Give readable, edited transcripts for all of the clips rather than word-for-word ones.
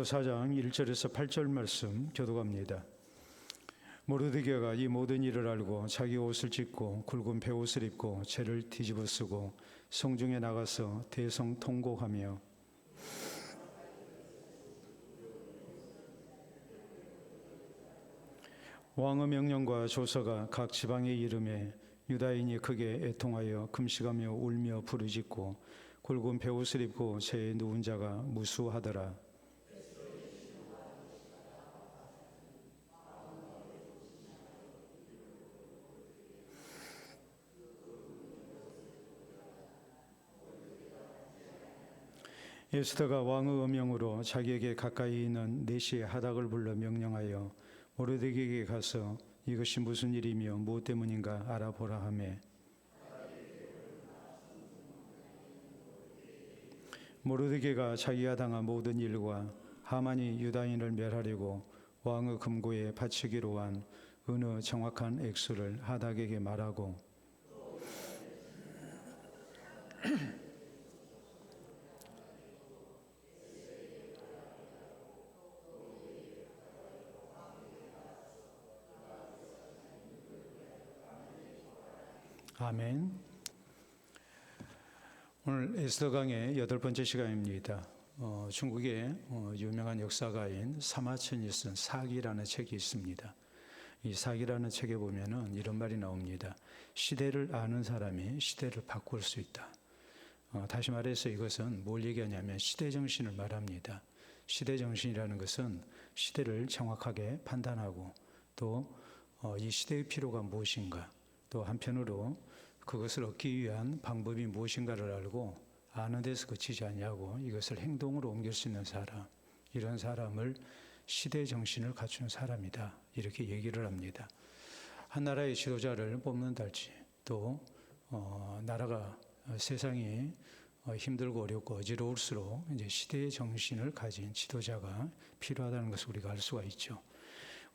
4장 1절에서 8절 말씀 교독합니다. 모르드게가 이 모든 일을 알고 자기 옷을 찢고 굵은 베옷을 입고 재를 뒤집어 쓰고 성중에 나가서 대성통곡하며 왕의 명령과 조서가 각 지방에 이름에 유다인이 크게 애통하여 금식하며 울며 부르짖고 굵은 베옷을 입고 재에 누운 자가 무수하더라. 에스더가 왕의 음명으로 자기에게 가까이 있는 내시의 하닥을 불러 명령하여 모르드게에게 가서 이것이 무슨 일이며 무엇 때문인가 알아보라 하매 모르드게가 자기가 당한 모든 일과 하만이 유다인을 멸하려고 왕의 금고에 바치기로 한 어느 정확한 액수를 하닥에게 말하고 아멘. 오늘 에스더 강의 8번째 시간입니다. 중국의 유명한 역사가인 사마천이 쓴 사기라는 책이 있습니다. 이 사기라는 책에 보면은 이런 말이 나옵니다. 시대를 아는 사람이 시대를 바꿀 수 있다. 다시 말해서 이것은 뭘 얘기하냐면 시대정신을 말합니다. 시대정신이라는 것은 시대를 정확하게 판단하고 또 이 시대의 필요가 무엇인가 또 한편으로 그것을 얻기 위한 방법이 무엇인가를 알고 아는 데서 그치지 않냐고 이것을 행동으로 옮길 수 있는 사람, 이런 사람을 시대정신을 갖추는 사람이다 이렇게 얘기를 합니다. 한 나라의 지도자를 뽑는달지 또 나라가 세상이 힘들고 어렵고 어지러울수록 이제 시대의 정신을 가진 지도자가 필요하다는 것을 우리가 알 수가 있죠.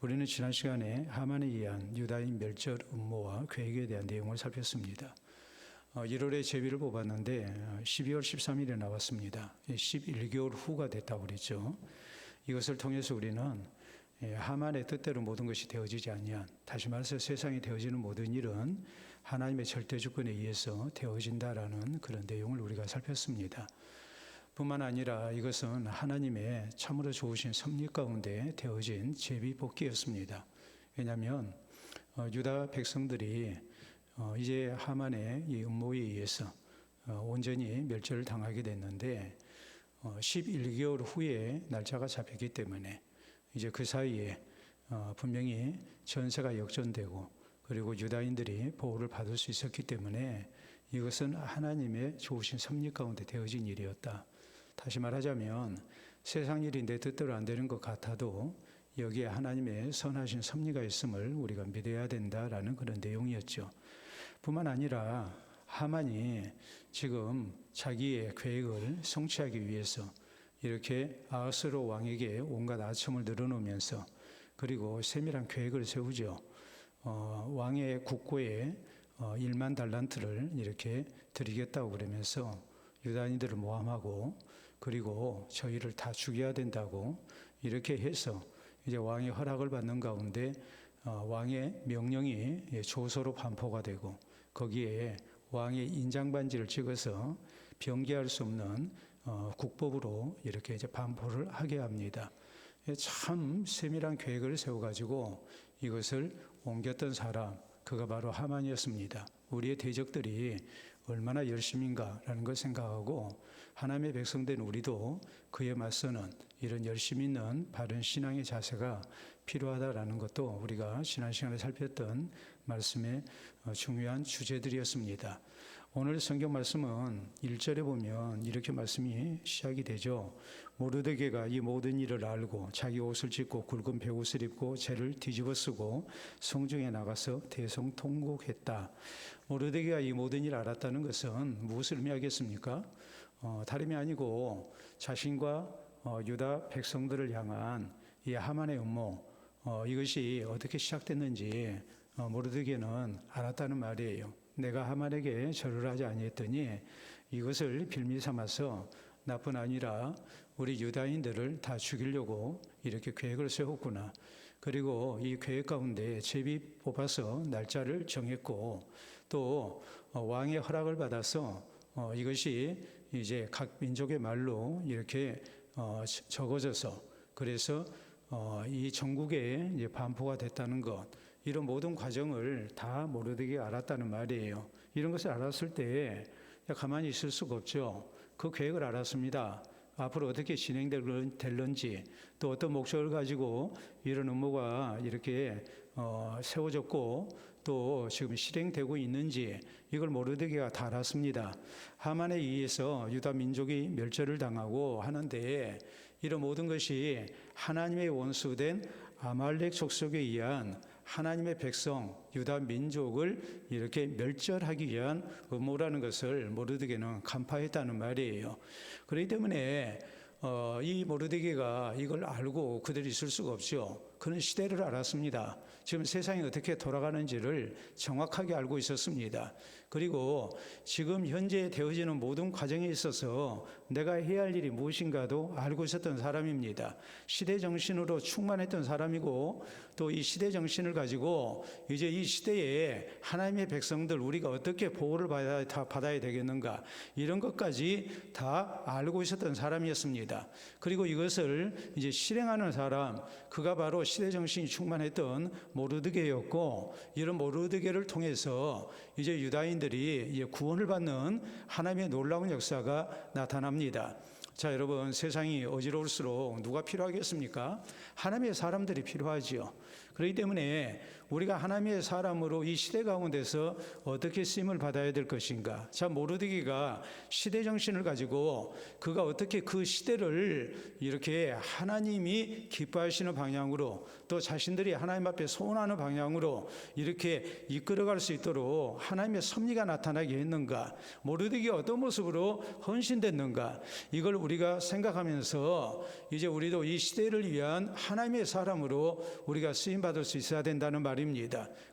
우리는 지난 시간에 하만에 의한 유다인 멸절 음모와 계획에 대한 내용을 살폈습니다. 1월에 제비를 뽑았는데 12월 13일에 나왔습니다. 11개월 후가 됐다고 그랬죠. 이것을 통해서 우리는 하만의 뜻대로 모든 것이 되어지지 아니한, 다시 말해서 세상이 되어지는 모든 일은 하나님의 절대 주권에 의해서 되어진다라는 그런 내용을 우리가 살폈습니다. 뿐만 아니라 이것은 하나님의 참으로 좋으신 섭리 가운데 되어진 제비뽑기였습니다. 왜냐하면 유다 백성들이 이제 하만의 이 음모에 의해서 온전히 멸절을 당하게 됐는데 11개월 후에 날짜가 잡혔기 때문에 이제 그 사이에 분명히 전세가 역전되고 그리고 유다인들이 보호를 받을 수 있었기 때문에 이것은 하나님의 좋으신 섭리 가운데 되어진 일이었다. 다시 말하자면 세상 일이 내 뜻대로 안 되는 것 같아도 여기에 하나님의 선하신 섭리가 있음을 우리가 믿어야 된다라는 그런 내용이었죠. 뿐만 아니라 하만이 지금 자기의 계획을 성취하기 위해서 이렇게 아하스로 왕에게 온갖 아첨을 늘어놓으면서 그리고 세밀한 계획을 세우죠. 왕의 국고에 1만 달란트를 이렇게 드리겠다고 그러면서 유다인들을 모함하고 그리고 저희를 다 죽여야 된다고 이렇게 해서 이제 왕의 허락을 받는 가운데 왕의 명령이 조서로 반포가 되고 거기에 왕의 인장반지를 찍어서 변개할 수 없는 국법으로 이렇게 이제 반포를 하게 합니다. 참 세밀한 계획을 세워가지고 이것을 옮겼던 사람, 그가 바로 하만이었습니다. 우리의 대적들이 얼마나 열심인가라는 걸 생각하고 하나님의 백성된 우리도 그에 맞서는 이런 열심 있는 바른 신앙의 자세가 필요하다라는 것도 우리가 지난 시간에 살폈던 말씀의 중요한 주제들이었습니다. 오늘 성경 말씀은 1절에 보면 이렇게 말씀이 시작이 되죠. 모르드게가 이 모든 일을 알고 자기 옷을 찢고 굵은 베옷을 입고 재를 뒤집어 쓰고 성중에 나가서 대성통곡했다. 모르드게가 이 모든 일을 알았다는 것은 무엇을 의미하겠습니까? 다름이 아니고 자신과 유다 백성들을 향한 이 하만의 음모, 이것이 어떻게 시작됐는지 모르드게는 알았다는 말이에요. 내가 하만에게 절을 하지 아니했더니 이것을 빌미 삼아서 나뿐 아니라 우리 유다인들을 다 죽이려고 이렇게 계획을 세웠구나. 그리고 이 계획 가운데 제비 뽑아서 날짜를 정했고 또 왕의 허락을 받아서 이것이 이제 각 민족의 말로 이렇게 적어져서 그래서 이 전국에 이제 반포가 됐다는 것, 이런 모든 과정을 다 모르드게가 알았다는 말이에요. 이런 것을 알았을 때 가만히 있을 수가 없죠. 그 계획을 알았습니다. 앞으로 어떻게 진행될는지, 또 어떤 목적을 가지고 이런 업무가 이렇게 세워졌고 또 지금 실행되고 있는지 이걸 모르드게가 다 알았습니다. 하만에 의해서 유다 민족이 멸절을 당하고 하는데 이런 모든 것이 하나님의 원수된 아말렉 족속에 의한 하나님의 백성 유다 민족을 이렇게 멸절하기 위한 음모라는 것을 모르드게는 간파했다는 말이에요. 그렇기 때문에 이 모르드게가 이걸 알고 그대로 있을 수가 없죠. 그는 시대를 알았습니다. 지금 세상이 어떻게 돌아가는지를 정확하게 알고 있었습니다. 그리고 지금 현재 되어지는 모든 과정에 있어서 내가 해야 할 일이 무엇인가도 알고 있었던 사람입니다. 시대 정신으로 충만했던 사람이고 또 이 시대 정신을 가지고 이제 이 시대에 하나님의 백성들 우리가 어떻게 보호를 받아야 되겠는가 이런 것까지 다 알고 있었던 사람이었습니다. 그리고 이것을 이제 실행하는 사람, 그가 바로 시대 정신이 충만했던 모르드게였고 이런 모르드게를 통해서 이제 유다인들이 이제 구원을 받는 하나님의 놀라운 역사가 나타납니다. 자, 여러분, 세상이 어지러울수록 누가 필요하겠습니까? 하나님의 사람들이 필요하지요. 그렇기 때문에 우리가 하나님의 사람으로 이 시대 가운데서 어떻게 쓰임을 받아야 될 것인가. 자, 모르드게가 시대 정신을 가지고 그가 어떻게 그 시대를 이렇게 하나님이 기뻐하시는 방향으로 또 자신들이 하나님 앞에 소원하는 방향으로 이렇게 이끌어갈 수 있도록 하나님의 섭리가 나타나게 했는가. 모르드게가 어떤 모습으로 헌신됐는가. 이걸 우리가 생각하면서 이제 우리도 이 시대를 위한 하나님의 사람으로 우리가 쓰임받을 수 있어야 된다는 말입니다.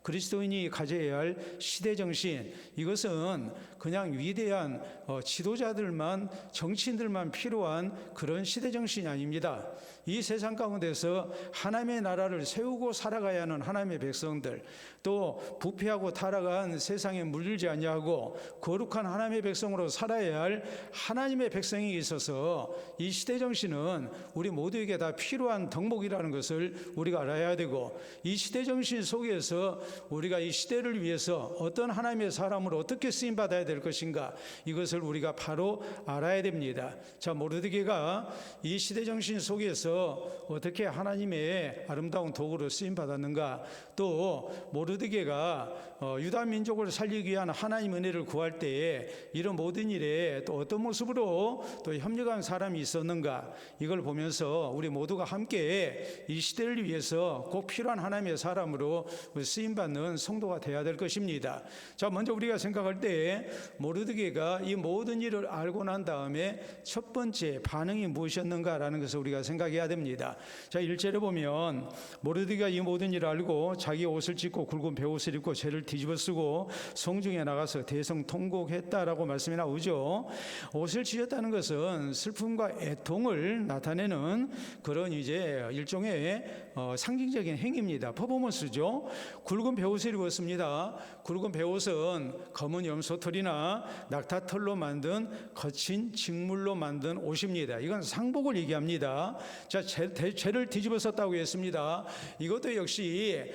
그리스도인이 가져야 할 시대 정신, 이것은 그냥 위대한 지도자들만, 정치인들만 필요한 그런 시대 정신이 아닙니다. 이 세상 가운데서 하나님의 나라를 세우고 살아가야 하는 하나님의 백성들, 또 부패하고 타락한 세상에 물들지 아니하고 거룩한 하나님의 백성으로 살아야 할 하나님의 백성이 있어서 이 시대 정신은 우리 모두에게 다 필요한 덕목이라는 것을 우리가 알아야 되고, 이 시대 정신 속에서 우리가 이 시대를 위해서 어떤 하나님의 사람으로 어떻게 쓰임 받아야 될 것인가, 이것을 우리가 바로 알아야 됩니다. 자, 모르드게가 이 시대 정신 속에서 어떻게 하나님의 아름다운 도구로 쓰임 받았는가, 또 모르드게가 유다 민족을 살리기 위한 하나님 은혜를 구할 때에 이런 모든 일에 또 어떤 모습으로 또 협력한 사람이 있었는가, 이걸 보면서 우리 모두가 함께 이 시대를 위해서 꼭 필요한 하나님의 사람으로 쓰임받는 성도가 되어야 될 것입니다. 자, 먼저 우리가 생각할 때 모르드게가 이 모든 일을 알고 난 다음에 첫 번째 반응이 무엇이었는가라는 것을 우리가 생각해야 됩니다. 자, 1절에 보면 모르드게가 이 모든 일을 알고 자기 옷을 찢고 굵은 베옷을 입고 죄를 뒤집어쓰고 성중에 나가서 대성통곡했다라고 말씀이 나오죠. 옷을 찢었다는 것은 슬픔과 애통을 나타내는 그런 이제 일종의 상징적인 행위입니다. 퍼포먼스죠. 굵은 베옷을 입었습니다. 굵은 베옷은 검은 염소털이나 낙타털로 만든 거친 직물로 만든 옷입니다. 이건 상복을 얘기합니다. 자, 죄를 뒤집어 썼다고 했습니다. 이것도 역시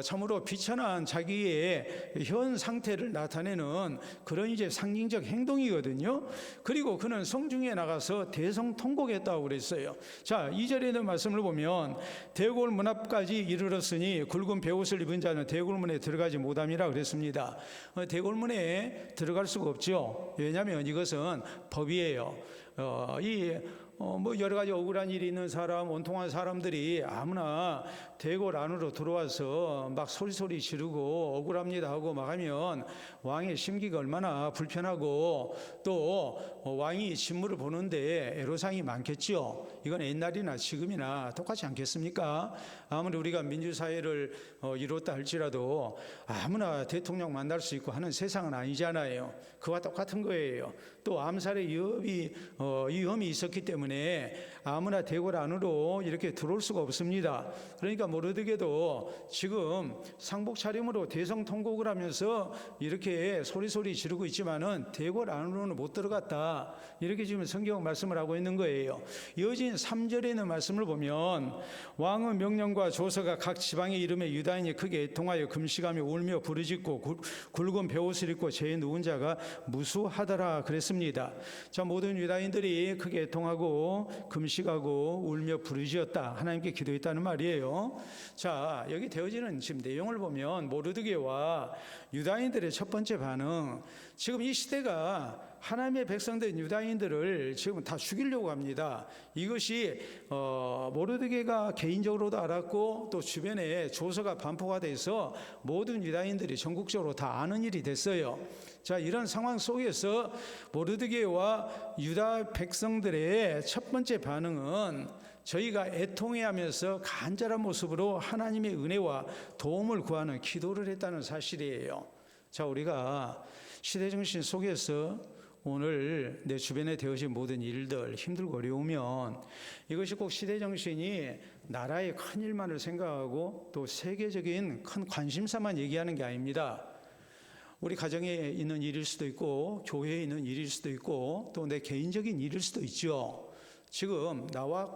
참으로 비천한 자기의 현 상태를 나타내는 그런 이제 상징적 행동이거든요. 그리고 그는 성중에 나가서 대성통곡했다고 그랬어요. 자, 2절에 있는 말씀을 보면 대궐 문 앞까지 이르렀으니 굵은 베옷을 입은 자는 대궐문에 들어가지 못함이라 그랬습니다. 대궐문에 들어갈 수가 없죠. 왜냐하면 이것은 법이에요. 뭐 여러 가지 억울한 일이 있는 사람, 원통한 사람들이 아무나 대궐 안으로 들어와서 막 소리소리 지르고 억울합니다 하고 막 하면 왕의 심기가 얼마나 불편하고 또 왕이 신문을 보는데 애로사항이 많겠죠. 이건 옛날이나 지금이나 똑같지 않겠습니까? 아무리 우리가 민주사회를 이뤘다 할지라도 아무나 대통령 만날 수 있고 하는 세상은 아니잖아요. 그와 똑같은 거예요. 또 또 암살의 위험이 있었기 때문에 아무나 대궐 안으로 이렇게 들어올 수가 없습니다. 그러니까 모르드게도 지금 상복 차림으로 대성통곡을 하면서 이렇게 소리소리 지르고 있지만은 대궐 안으로는 못 들어갔다. 이렇게 지금 성경 말씀을 하고 있는 거예요. 이어진 3절에 있는 말씀을 보면 왕의 명령과 조서가 각 지방에 이름에 유다인이 크게 애통하여 금식하며 울며 부르짖고 굵은 베옷을 입고 죄에 누운 자가 무수하더라 그랬습니다. 자, 모든 유다인들이 크게 애통하고 금식하고 울며 부르짖었다. 하나님께 기도했다는 말이에요. 자, 여기 되어지는 지금 내용을 보면 모르드게와 유다인들의 첫 번째 반응, 지금 이 시대가 하나님의 백성된 유다인들을 지금 다 죽이려고 합니다. 이것이 모르드게가 개인적으로도 알았고 또 주변에 조서가 반포가 돼서 모든 유다인들이 전국적으로 다 아는 일이 됐어요. 자, 이런 상황 속에서 모르드게와 유다 백성들의 첫 번째 반응은 저희가 애통해하면서 간절한 모습으로 하나님의 은혜와 도움을 구하는 기도를 했다는 사실이에요. 자, 우리가 시대정신 속에서 오늘 내 주변에 되어진 모든 일들 힘들고 어려우면 이것이 꼭 시대정신이 나라의 큰 일만을 생각하고 또 세계적인 큰 관심사만 얘기하는 게 아닙니다. 우리 가정에 있는 일일 수도 있고 교회에 있는 일일 수도 있고 또 내 개인적인 일일 수도 있죠. 지금 나와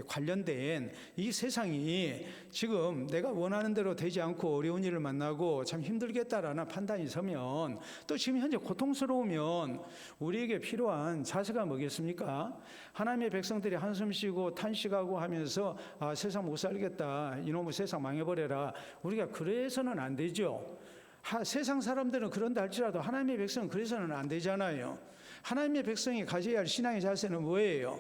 관련된 이 세상이 지금 내가 원하는 대로 되지 않고 어려운 일을 만나고 참 힘들겠다라는 판단이 서면 또 지금 현재 고통스러우면 우리에게 필요한 자세가 뭐겠습니까? 하나님의 백성들이 한숨 쉬고 탄식하고 하면서 세상 못 살겠다, 이놈의 세상 망해버려라, 우리가 그래서는 안 되죠. 세상 사람들은 그런다 할지라도 하나님의 백성은 그래서는 안 되잖아요. 하나님의 백성이 가져야 할 신앙의 자세는 뭐예요?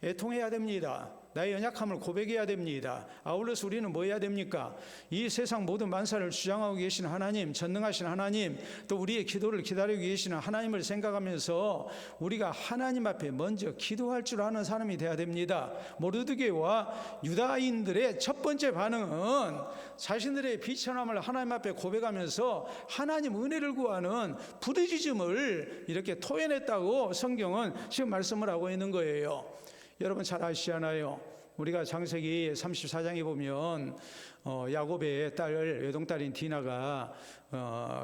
애통해야 됩니다. 나의 연약함을 고백해야 됩니다. 아울러서 우리는 뭐 해야 됩니까? 이 세상 모든 만사를 주장하고 계신 하나님, 전능하신 하나님, 또 우리의 기도를 기다리고 계시는 하나님을 생각하면서 우리가 하나님 앞에 먼저 기도할 줄 아는 사람이 돼야 됩니다. 모르드게와 유다인들의 첫 번째 반응은 자신들의 비천함을 하나님 앞에 고백하면서 하나님 은혜를 구하는 부르짖음을 이렇게 토해냈다고 성경은 지금 말씀을 하고 있는 거예요. 여러분 잘 아시잖아요. 우리가 창세기 34장에 보면 야곱의 딸, 외동딸인 디나가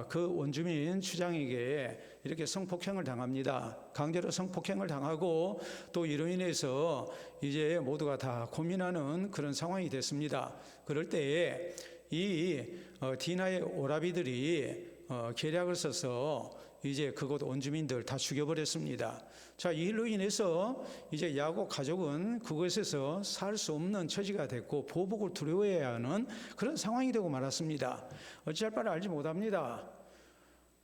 그 원주민 추장에게 이렇게 성폭행을 당합니다. 강제로 성폭행을 당하고 또 이로 인해서 이제 모두가 다 고민하는 그런 상황이 됐습니다. 그럴 때에 이 디나의 오라비들이 계략을 써서 이제 그곳 원주민들 다 죽여버렸습니다. 자, 이 일로 인해서 이제 야곱 가족은 그곳에서 살 수 없는 처지가 됐고 보복을 두려워해야 하는 그런 상황이 되고 말았습니다. 어찌할 바를 알지 못합니다.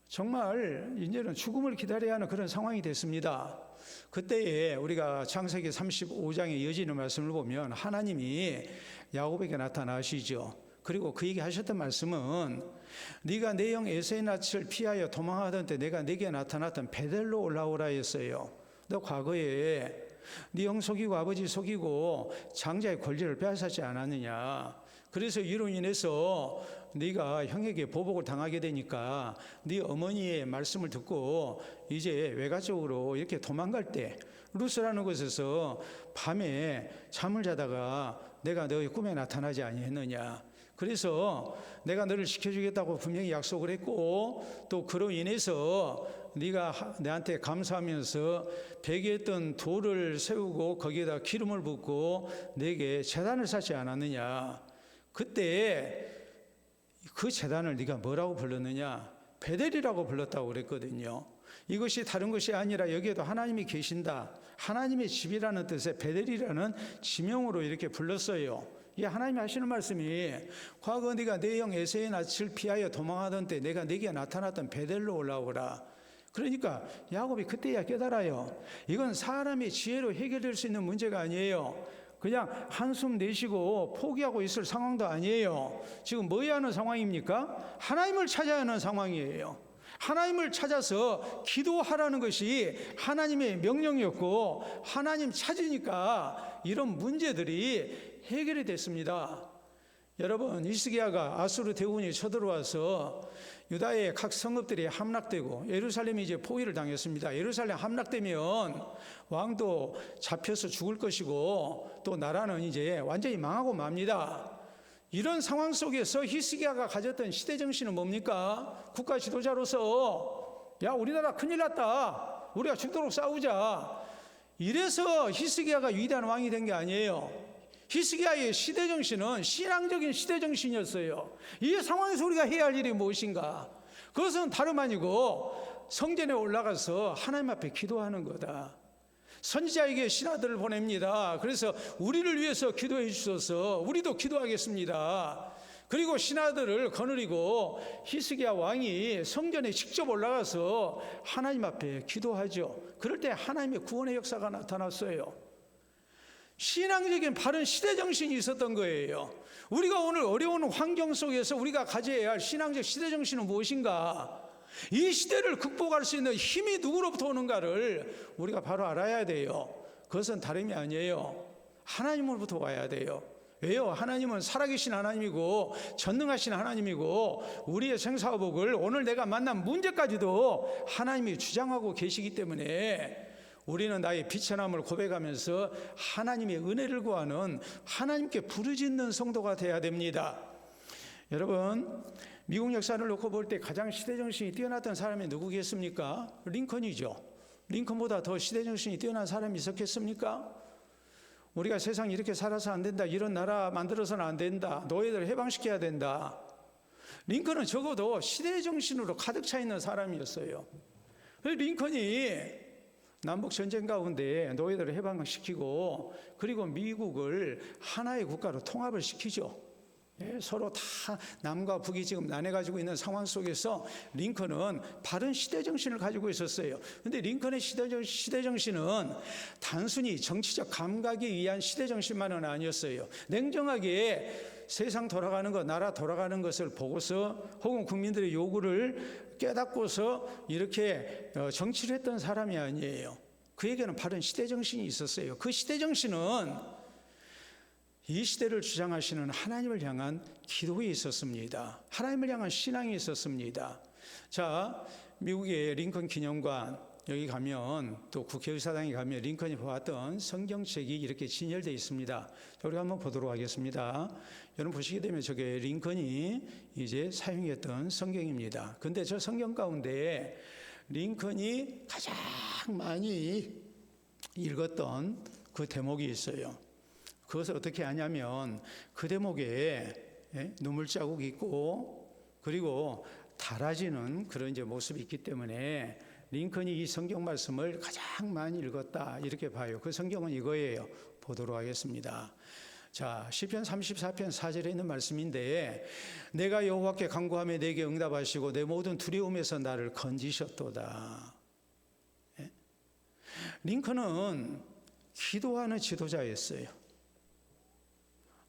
정말 이제는 죽음을 기다려야 하는 그런 상황이 됐습니다. 그때에 우리가 창세기 35장에 이어지는 말씀을 보면 하나님이 야곱에게 나타나시죠. 그리고 그에게 하셨던 말씀은 네가 내 형 에서의 낯을 피하여 도망하던 때 내가 네게 나타났던 베델로 올라오라 했어요. 너 과거에 네 형 속이고 아버지 속이고 장자의 권리를 빼앗았지 않았느냐. 그래서 이로 인해서 네가 형에게 보복을 당하게 되니까 네 어머니의 말씀을 듣고 이제 외가 쪽으로 이렇게 도망갈 때 루스라는 곳에서 밤에 잠을 자다가 내가 너의 꿈에 나타나지 아니했느냐. 그래서 내가 너를 지켜주겠다고 분명히 약속을 했고 또 그로 인해서 네가 내한테 감사하면서 베개에 있던 돌을 세우고 거기에다 기름을 붓고 내게 제단을 쌓지 않았느냐. 그때 그 제단을 네가 뭐라고 불렀느냐? 베델이라고 불렀다고 그랬거든요. 이것이 다른 것이 아니라 여기에도 하나님이 계신다, 하나님의 집이라는 뜻의 베델이라는 지명으로 이렇게 불렀어요. 이 하나님이 하시는 말씀이 과거 네가 내 형 에서의 낯을 피하여 도망하던 때 내가 네게 나타났던 베델로 올라오라. 그러니까 야곱이 그때야 깨달아요. 이건 사람의 지혜로 해결될 수 있는 문제가 아니에요. 그냥 한숨 내쉬고 포기하고 있을 상황도 아니에요. 지금 뭐 해야 하는 상황입니까? 하나님을 찾아야 하는 상황이에요. 하나님을 찾아서 기도하라는 것이 하나님의 명령이었고 하나님 찾으니까 이런 문제들이 해결이 됐습니다. 여러분, 히스기야가 아수르 대군이 쳐들어와서 유다의 각 성읍들이 함락되고 예루살렘이 이제 포위를 당했습니다. 예루살렘 함락되면 왕도 잡혀서 죽을 것이고 또 나라는 이제 완전히 망하고 맙니다. 이런 상황 속에서 히스기야가 가졌던 시대 정신은 뭡니까? 국가 지도자로서 야, 우리나라 큰일 났다. 우리가 죽도록 싸우자. 이래서 히스기야가 위대한 왕이 된 게 아니에요. 히스기야의 시대 정신은 신앙적인 시대 정신이었어요. 이 상황에서 우리가 해야 할 일이 무엇인가? 그것은 다름 아니고 성전에 올라가서 하나님 앞에 기도하는 거다. 선지자에게 신하들을 보냅니다. 그래서 우리를 위해서 기도해 주셔서 우리도 기도하겠습니다. 그리고 신하들을 거느리고 히스기야 왕이 성전에 직접 올라가서 하나님 앞에 기도하죠. 그럴 때 하나님의 구원의 역사가 나타났어요. 신앙적인 바른 시대 정신이 있었던 거예요. 우리가 오늘 어려운 환경 속에서 우리가 가져야 할 신앙적 시대 정신은 무엇인가? 이 시대를 극복할 수 있는 힘이 누구로부터 오는가를 우리가 바로 알아야 돼요. 그것은 다름이 아니에요. 하나님으로부터 와야 돼요. 왜요? 하나님은 살아계신 하나님이고 전능하신 하나님이고 우리의 생사복을 오늘 내가 만난 문제까지도 하나님이 주장하고 계시기 때문에 우리는 나의 비천함을 고백하면서 하나님의 은혜를 구하는 하나님께 부르짖는 성도가 되어야 됩니다. 여러분, 미국 역사를 놓고 볼 때 가장 시대정신이 뛰어났던 사람이 누구겠습니까? 링컨이죠. 링컨보다 더 시대정신이 뛰어난 사람이 있었겠습니까? 우리가 세상 이렇게 살아서 안 된다, 이런 나라 만들어서는 안 된다, 노예들 해방시켜야 된다. 링컨은 적어도 시대정신으로 가득 차 있는 사람이었어요. 링컨이 남북전쟁 가운데 노예들을 해방시키고 그리고 미국을 하나의 국가로 통합을 시키죠. 서로 다 남과 북이 지금 나눠가지고 있는 상황 속에서 링컨은 바른 시대정신을 가지고 있었어요. 그런데 링컨의 시대정신은 단순히 정치적 감각에 의한 시대정신만은 아니었어요. 냉정하게 세상 돌아가는 것, 나라 돌아가는 것을 보고서 혹은 국민들의 요구를 깨닫고서 이렇게 정치를 했던 사람이 아니에요. 그에게는 바른 시대정신이 있었어요. 그 시대정신은 이 시대를 주장하시는 하나님을 향한 기도에 있었습니다. 하나님을 향한 신앙이 있었습니다. 자, 미국의 링컨 기념관 여기 가면 또 국회의사당에 가면 링컨이 보았던 성경책이 이렇게 진열되어 있습니다. 우리가 한번 보도록 하겠습니다. 여러분 보시게 되면 저게 링컨이 이제 사용했던 성경입니다. 근데 저 성경 가운데 링컨이 가장 많이 읽었던 그 대목이 있어요. 그것을 어떻게 하냐면 그 대목에 눈물 자국이 있고 그리고 달아지는 그런 이제 모습이 있기 때문에 링컨이 이 성경 말씀을 가장 많이 읽었다 이렇게 봐요. 그 성경은 이거예요. 보도록 하겠습니다. 자, 시편 34편 4절에 있는 말씀인데 내가 여호와께 간구하며 내게 응답하시고 내 모든 두려움에서 나를 건지셨도다. 링컨은 기도하는 지도자였어요.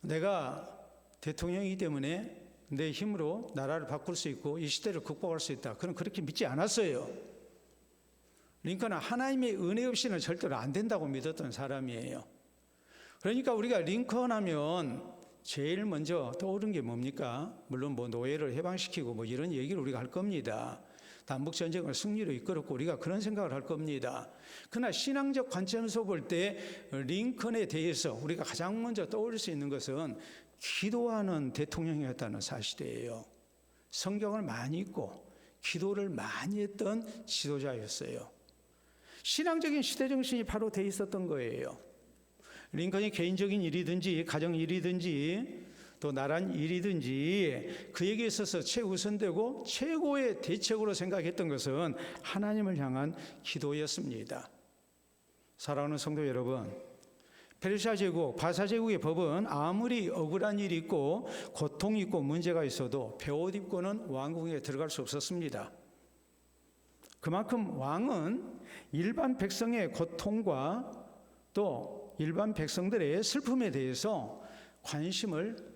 내가 대통령이기 때문에 내 힘으로 나라를 바꿀 수 있고 이 시대를 극복할 수 있다. 그는 그렇게 믿지 않았어요. 링컨은 하나님의 은혜 없이는 절대로 안 된다고 믿었던 사람이에요. 그러니까 우리가 링컨 하면 제일 먼저 떠오른 게 뭡니까? 물론 뭐 노예를 해방시키고 뭐 이런 얘기를 우리가 할 겁니다. 남북전쟁을 승리로 이끌었고 우리가 그런 생각을 할 겁니다. 그러나 신앙적 관점에서 볼 때 링컨에 대해서 우리가 가장 먼저 떠올릴 수 있는 것은 기도하는 대통령이었다는 사실이에요. 성경을 많이 읽고 기도를 많이 했던 지도자였어요. 신앙적인 시대정신이 바로 돼 있었던 거예요. 링컨이 개인적인 일이든지 가정 일이든지 또 나란 일이든지 그에게 있어서 최우선되고 최고의 대책으로 생각했던 것은 하나님을 향한 기도였습니다. 사랑하는 성도 여러분, 페르시아 제국, 바사 제국의 법은 아무리 억울한 일이 있고 고통이 있고 문제가 있어도 베옷 입고는 왕궁에 들어갈 수 없었습니다. 그만큼 왕은 일반 백성의 고통과 또 일반 백성들의 슬픔에 대해서 관심을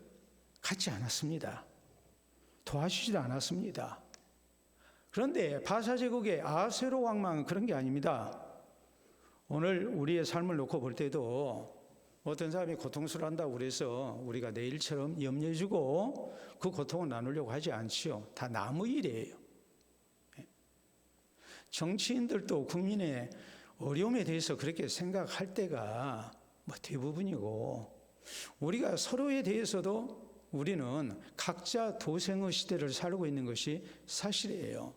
갖지 않았습니다. 도와주지도 않았습니다. 그런데 바사 제국의 아하스웨로 왕만은 그런 게 아닙니다. 오늘 우리의 삶을 놓고 볼 때도 어떤 사람이 고통스러워한다고 그래서 우리가 내 일처럼 염려해주고 그 고통을 나누려고 하지 않지요. 다 남의 일이에요. 정치인들도 국민의 어려움에 대해서 그렇게 생각할 때가 대부분이고, 우리가 서로에 대해서도 우리는 각자 도생의 시대를 살고 있는 것이 사실이에요.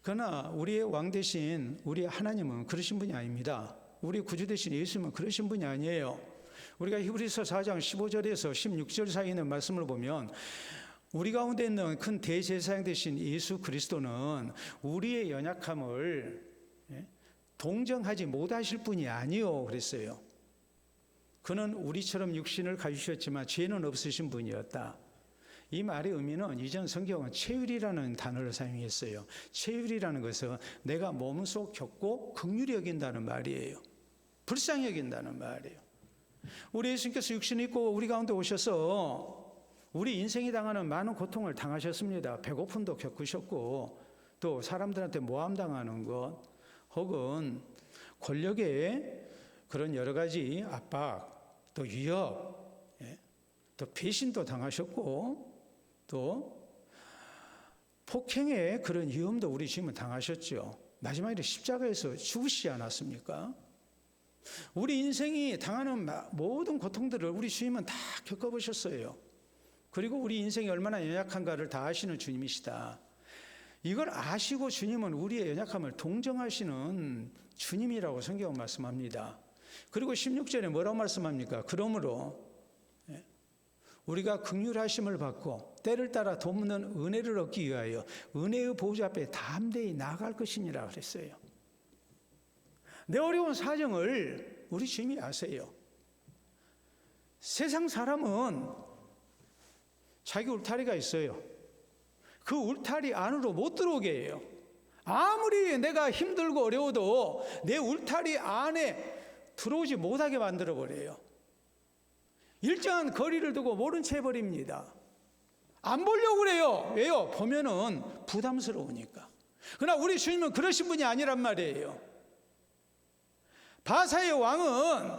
그러나 우리의 왕 대신 우리의 하나님은 그러신 분이 아닙니다. 우리 구주 대신 예수님은 그러신 분이 아니에요. 우리가 히브리서 4장 15절에서 16절 사이에 있는 말씀을 보면 우리 가운데 있는 큰 대제사장 되신 예수 그리스도는 우리의 연약함을 동정하지 못하실 분이 아니요 그랬어요. 그는 우리처럼 육신을 가지셨지만 죄는 없으신 분이었다. 이 말의 의미는 이전 성경은 체휼이라는 단어를 사용했어요. 체휼이라는 것은 내가 몸소 겪고 긍휼히 여긴다는 말이에요. 불쌍히 여긴다는 말이에요. 우리 예수님께서 육신을 입고 우리 가운데 오셔서 우리 인생이 당하는 많은 고통을 당하셨습니다. 배고픔도 겪으셨고, 또 사람들한테 모함당하는 것, 혹은 권력의 그런 여러 가지 압박, 또 위협, 또 배신도 당하셨고, 또 폭행의 그런 위험도 우리 주님은 당하셨죠. 마지막에 십자가에서 죽으시지 않았습니까? 우리 인생이 당하는 모든 고통들을 우리 주님은 다 겪어보셨어요. 그리고 우리 인생이 얼마나 연약한가를 다 아시는 주님이시다. 이걸 아시고 주님은 우리의 연약함을 동정하시는 주님이라고 성경은 말씀합니다. 그리고 16절에 뭐라고 말씀합니까? 그러므로 우리가 긍휼하심을 받고 때를 따라 돕는 은혜를 얻기 위하여 은혜의 보좌 앞에 담대히 나아갈 것이니라 그랬어요. 내 어려운 사정을 우리 주님이 아세요. 세상 사람은 자기 울타리가 있어요. 그 울타리 안으로 못 들어오게 해요. 아무리 내가 힘들고 어려워도 내 울타리 안에 들어오지 못하게 만들어 버려요. 일정한 거리를 두고 모른 채 해버립니다. 안 보려고 그래요. 왜요? 보면은 부담스러우니까. 그러나 우리 주님은 그러신 분이 아니란 말이에요. 바사의 왕은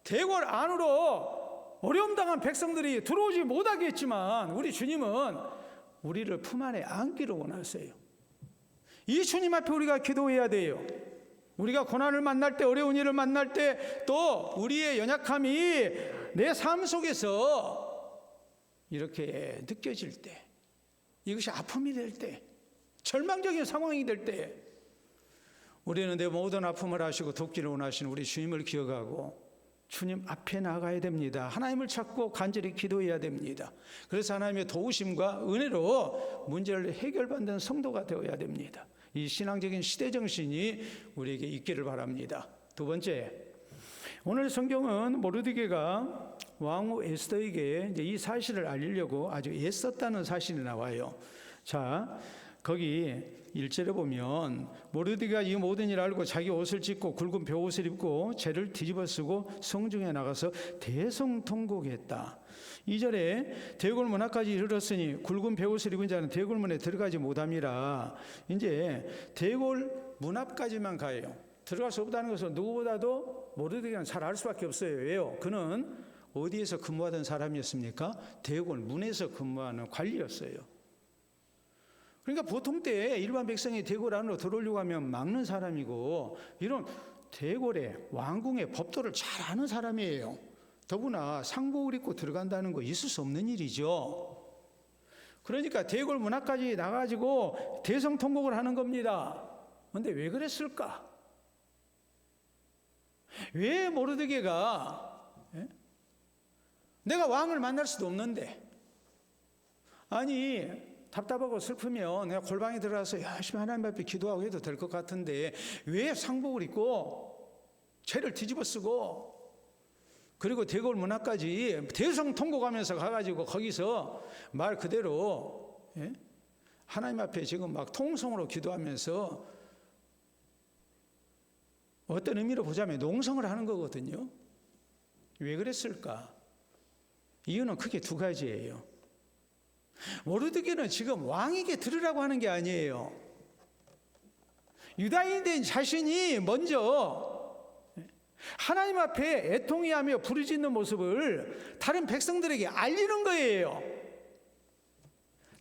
대궐 안으로 어려움 당한 백성들이 들어오지 못하게 했지만 우리 주님은 우리를 품 안에 안기를 원하세요. 이 주님 앞에 우리가 기도해야 돼요. 우리가 고난을 만날 때, 어려운 일을 만날 때, 또 우리의 연약함이 내 삶 속에서 이렇게 느껴질 때, 이것이 아픔이 될 때, 절망적인 상황이 될 때, 우리는 내 모든 아픔을 아시고 돕기를 원하시는 우리 주님을 기억하고 주님 앞에 나가야 됩니다. 하나님을 찾고 간절히 기도해야 됩니다. 그래서 하나님의 도우심과 은혜로 문제를 해결받는 성도가 되어야 됩니다. 이 신앙적인 시대정신이 우리에게 있기를 바랍니다. 두 번째, 오늘 성경은 모르드게가 왕후 에스더에게 이 사실을 알리려고 아주 애썼다는 사실이 나와요. 자, 거기 1절에 보면 모르드게가 이 모든 일을 알고 자기 옷을 찢고 굵은 베옷을 입고 재를 뒤집어 쓰고 성중에 나가서 대성통곡했다. 2절에 대궐문 앞까지 이르렀으니 굵은 베옷을 입은 자는 대궐문에 들어가지 못함이라. 이제 대궐문 앞까지만 가요. 들어갈 수 없다는 것은 누구보다도 모르드게는 잘 알 수밖에 없어요. 왜요? 그는 어디에서 근무하던 사람이었습니까? 대궐문에서 근무하는 관리였어요. 그러니까 보통 때 일반 백성이 대궐 안으로 들어오려고 하면 막는 사람이고, 이런 대궐의 왕궁의 법도를 잘 아는 사람이에요. 더구나 상복을 입고 들어간다는 거 있을 수 없는 일이죠. 그러니까 대궐 문 앞까지 나가지고 대성통곡을 하는 겁니다. 그런데 왜 그랬을까? 왜 모르드게가 내가 왕을 만날 수도 없는데, 아니 답답하고 슬프면 내가 골방에 들어가서 열심히 하나님 앞에 기도하고 해도 될 것 같은데 왜 상복을 입고 죄를 뒤집어 쓰고 그리고 대궐 문 앞까지 대성통곡하면서 가가지고 거기서 말 그대로 하나님 앞에 지금 막 통성으로 기도하면서 어떤 의미로 보자면 농성을 하는 거거든요. 왜 그랬을까? 이유는 크게 두 가지예요. 모르드게는 지금 왕에게 들으라고 하는 게 아니에요. 유다인인 자신이 먼저 하나님 앞에 애통해하며 부르짖는 모습을 다른 백성들에게 알리는 거예요.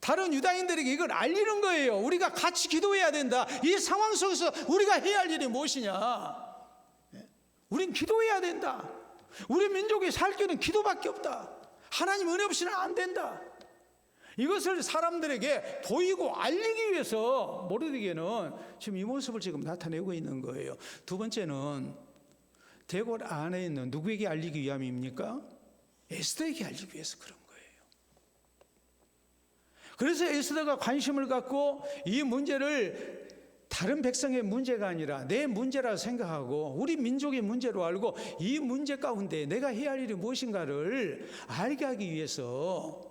다른 유다인들에게 이걸 알리는 거예요. 우리가 같이 기도해야 된다. 이 상황 속에서 우리가 해야 할 일이 무엇이냐? 우린 기도해야 된다. 우리 민족이 살 길은 기도밖에 없다. 하나님 은혜 없이는 안 된다. 이것을 사람들에게 보이고 알리기 위해서 모르드게는 지금 이 모습을 지금 나타내고 있는 거예요. 두 번째는 대궐 안에 있는 누구에게 알리기 위함입니까? 에스더에게 알리기 위해서 그런 거예요. 그래서 에스더가 관심을 갖고 이 문제를 다른 백성의 문제가 아니라 내 문제라 생각하고 우리 민족의 문제로 알고 이 문제 가운데 내가 해야 할 일이 무엇인가를 알게 하기 위해서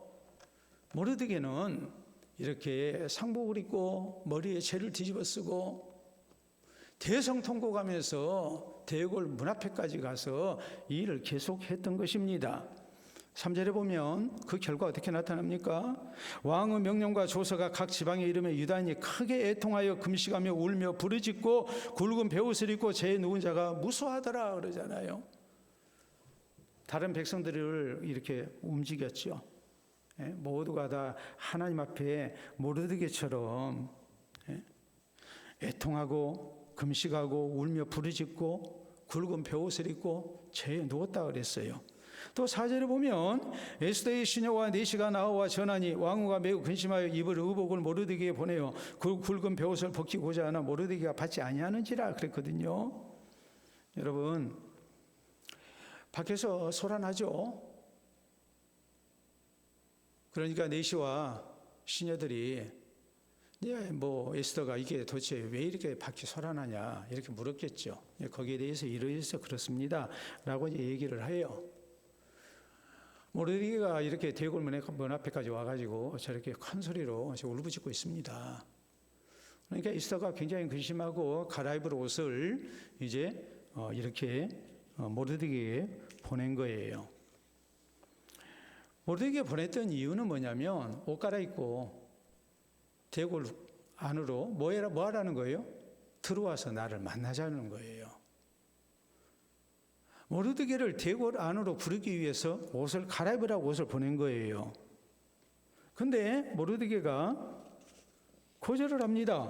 모르드게는 이렇게 상복을 입고 머리에 재를 뒤집어 쓰고 대성통곡하면서 대궐 문 앞에까지 가서 이 일을 계속했던 것입니다. 3절에 보면 그 결과 어떻게 나타납니까? 왕의 명령과 조서가 각 지방에 이르며 유다인이 크게 애통하여 금식하며 울며 부르짖고 굵은 베옷을 입고 죄에 누운 자가 무수하더라 그러잖아요. 다른 백성들을 이렇게 움직였죠. 모두가 다 하나님 앞에 모르드게처럼 애통하고 금식하고 울며 부르짖고 굵은 베옷을 입고 죄에 누웠다 그랬어요. 또 4절에 보면 에스더의 시녀와 내시가 나와 전하니 왕후가 매우 근심하여 입을 의복을 모르드게에 보내어 그 굵은 베옷을 벗기고자 하나 모르드게가 받지 아니하는지라 그랬거든요. 여러분, 밖에서 소란하죠. 그러니까 내시와 시녀들이 에스더가 이게 도대체 왜 이렇게 밖에 소란하냐 이렇게 물었겠죠. 거기에 대해서 이러해서 그렇습니다 라고 얘기를 해요. 모르드게가 이렇게 대궐 문 앞에까지 와가지고 저렇게 큰 소리로 울부짖고 있습니다. 그러니까 에스더가 굉장히 근심하고 갈아입을 옷을 이제 이렇게 모르드게에 보낸 거예요. 모르드게에 보냈던 이유는 뭐냐면 옷 갈아입고 대궐 안으로 뭐 하라는 거예요? 들어와서 나를 만나자는 거예요. 모르드게를 대궐 안으로 부르기 위해서 옷을 갈아입으라고 옷을 보낸 거예요. 근데 모르드게가 거절을 합니다.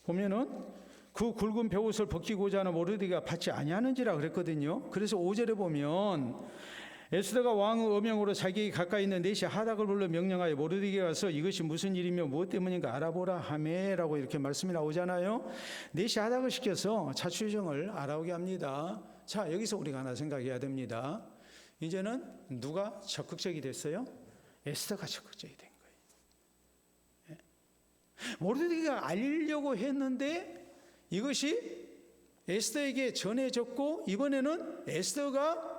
보면은 그 굵은 베옷을 벗기고자 하는 모르드게가 받지 아니하는지라 그랬거든요. 그래서 5절에 보면 에스더가 왕의 어명으로 자기 가까이 있는 내시 하닥을 불러 명령하여 모르드게가 가서 이것이 무슨 일이며 무엇 때문인가 알아보라 하매라고 이렇게 말씀이 나오잖아요. 내시 하닥을 시켜서 자취정을 알아오게 합니다. 자, 여기서 우리가 하나 생각해야 됩니다. 이제는 누가 적극적이 됐어요? 에스더가 적극적이 된 거예요. 모르드게가 알리려고 했는데 이것이 에스더에게 전해졌고 이번에는 에스더가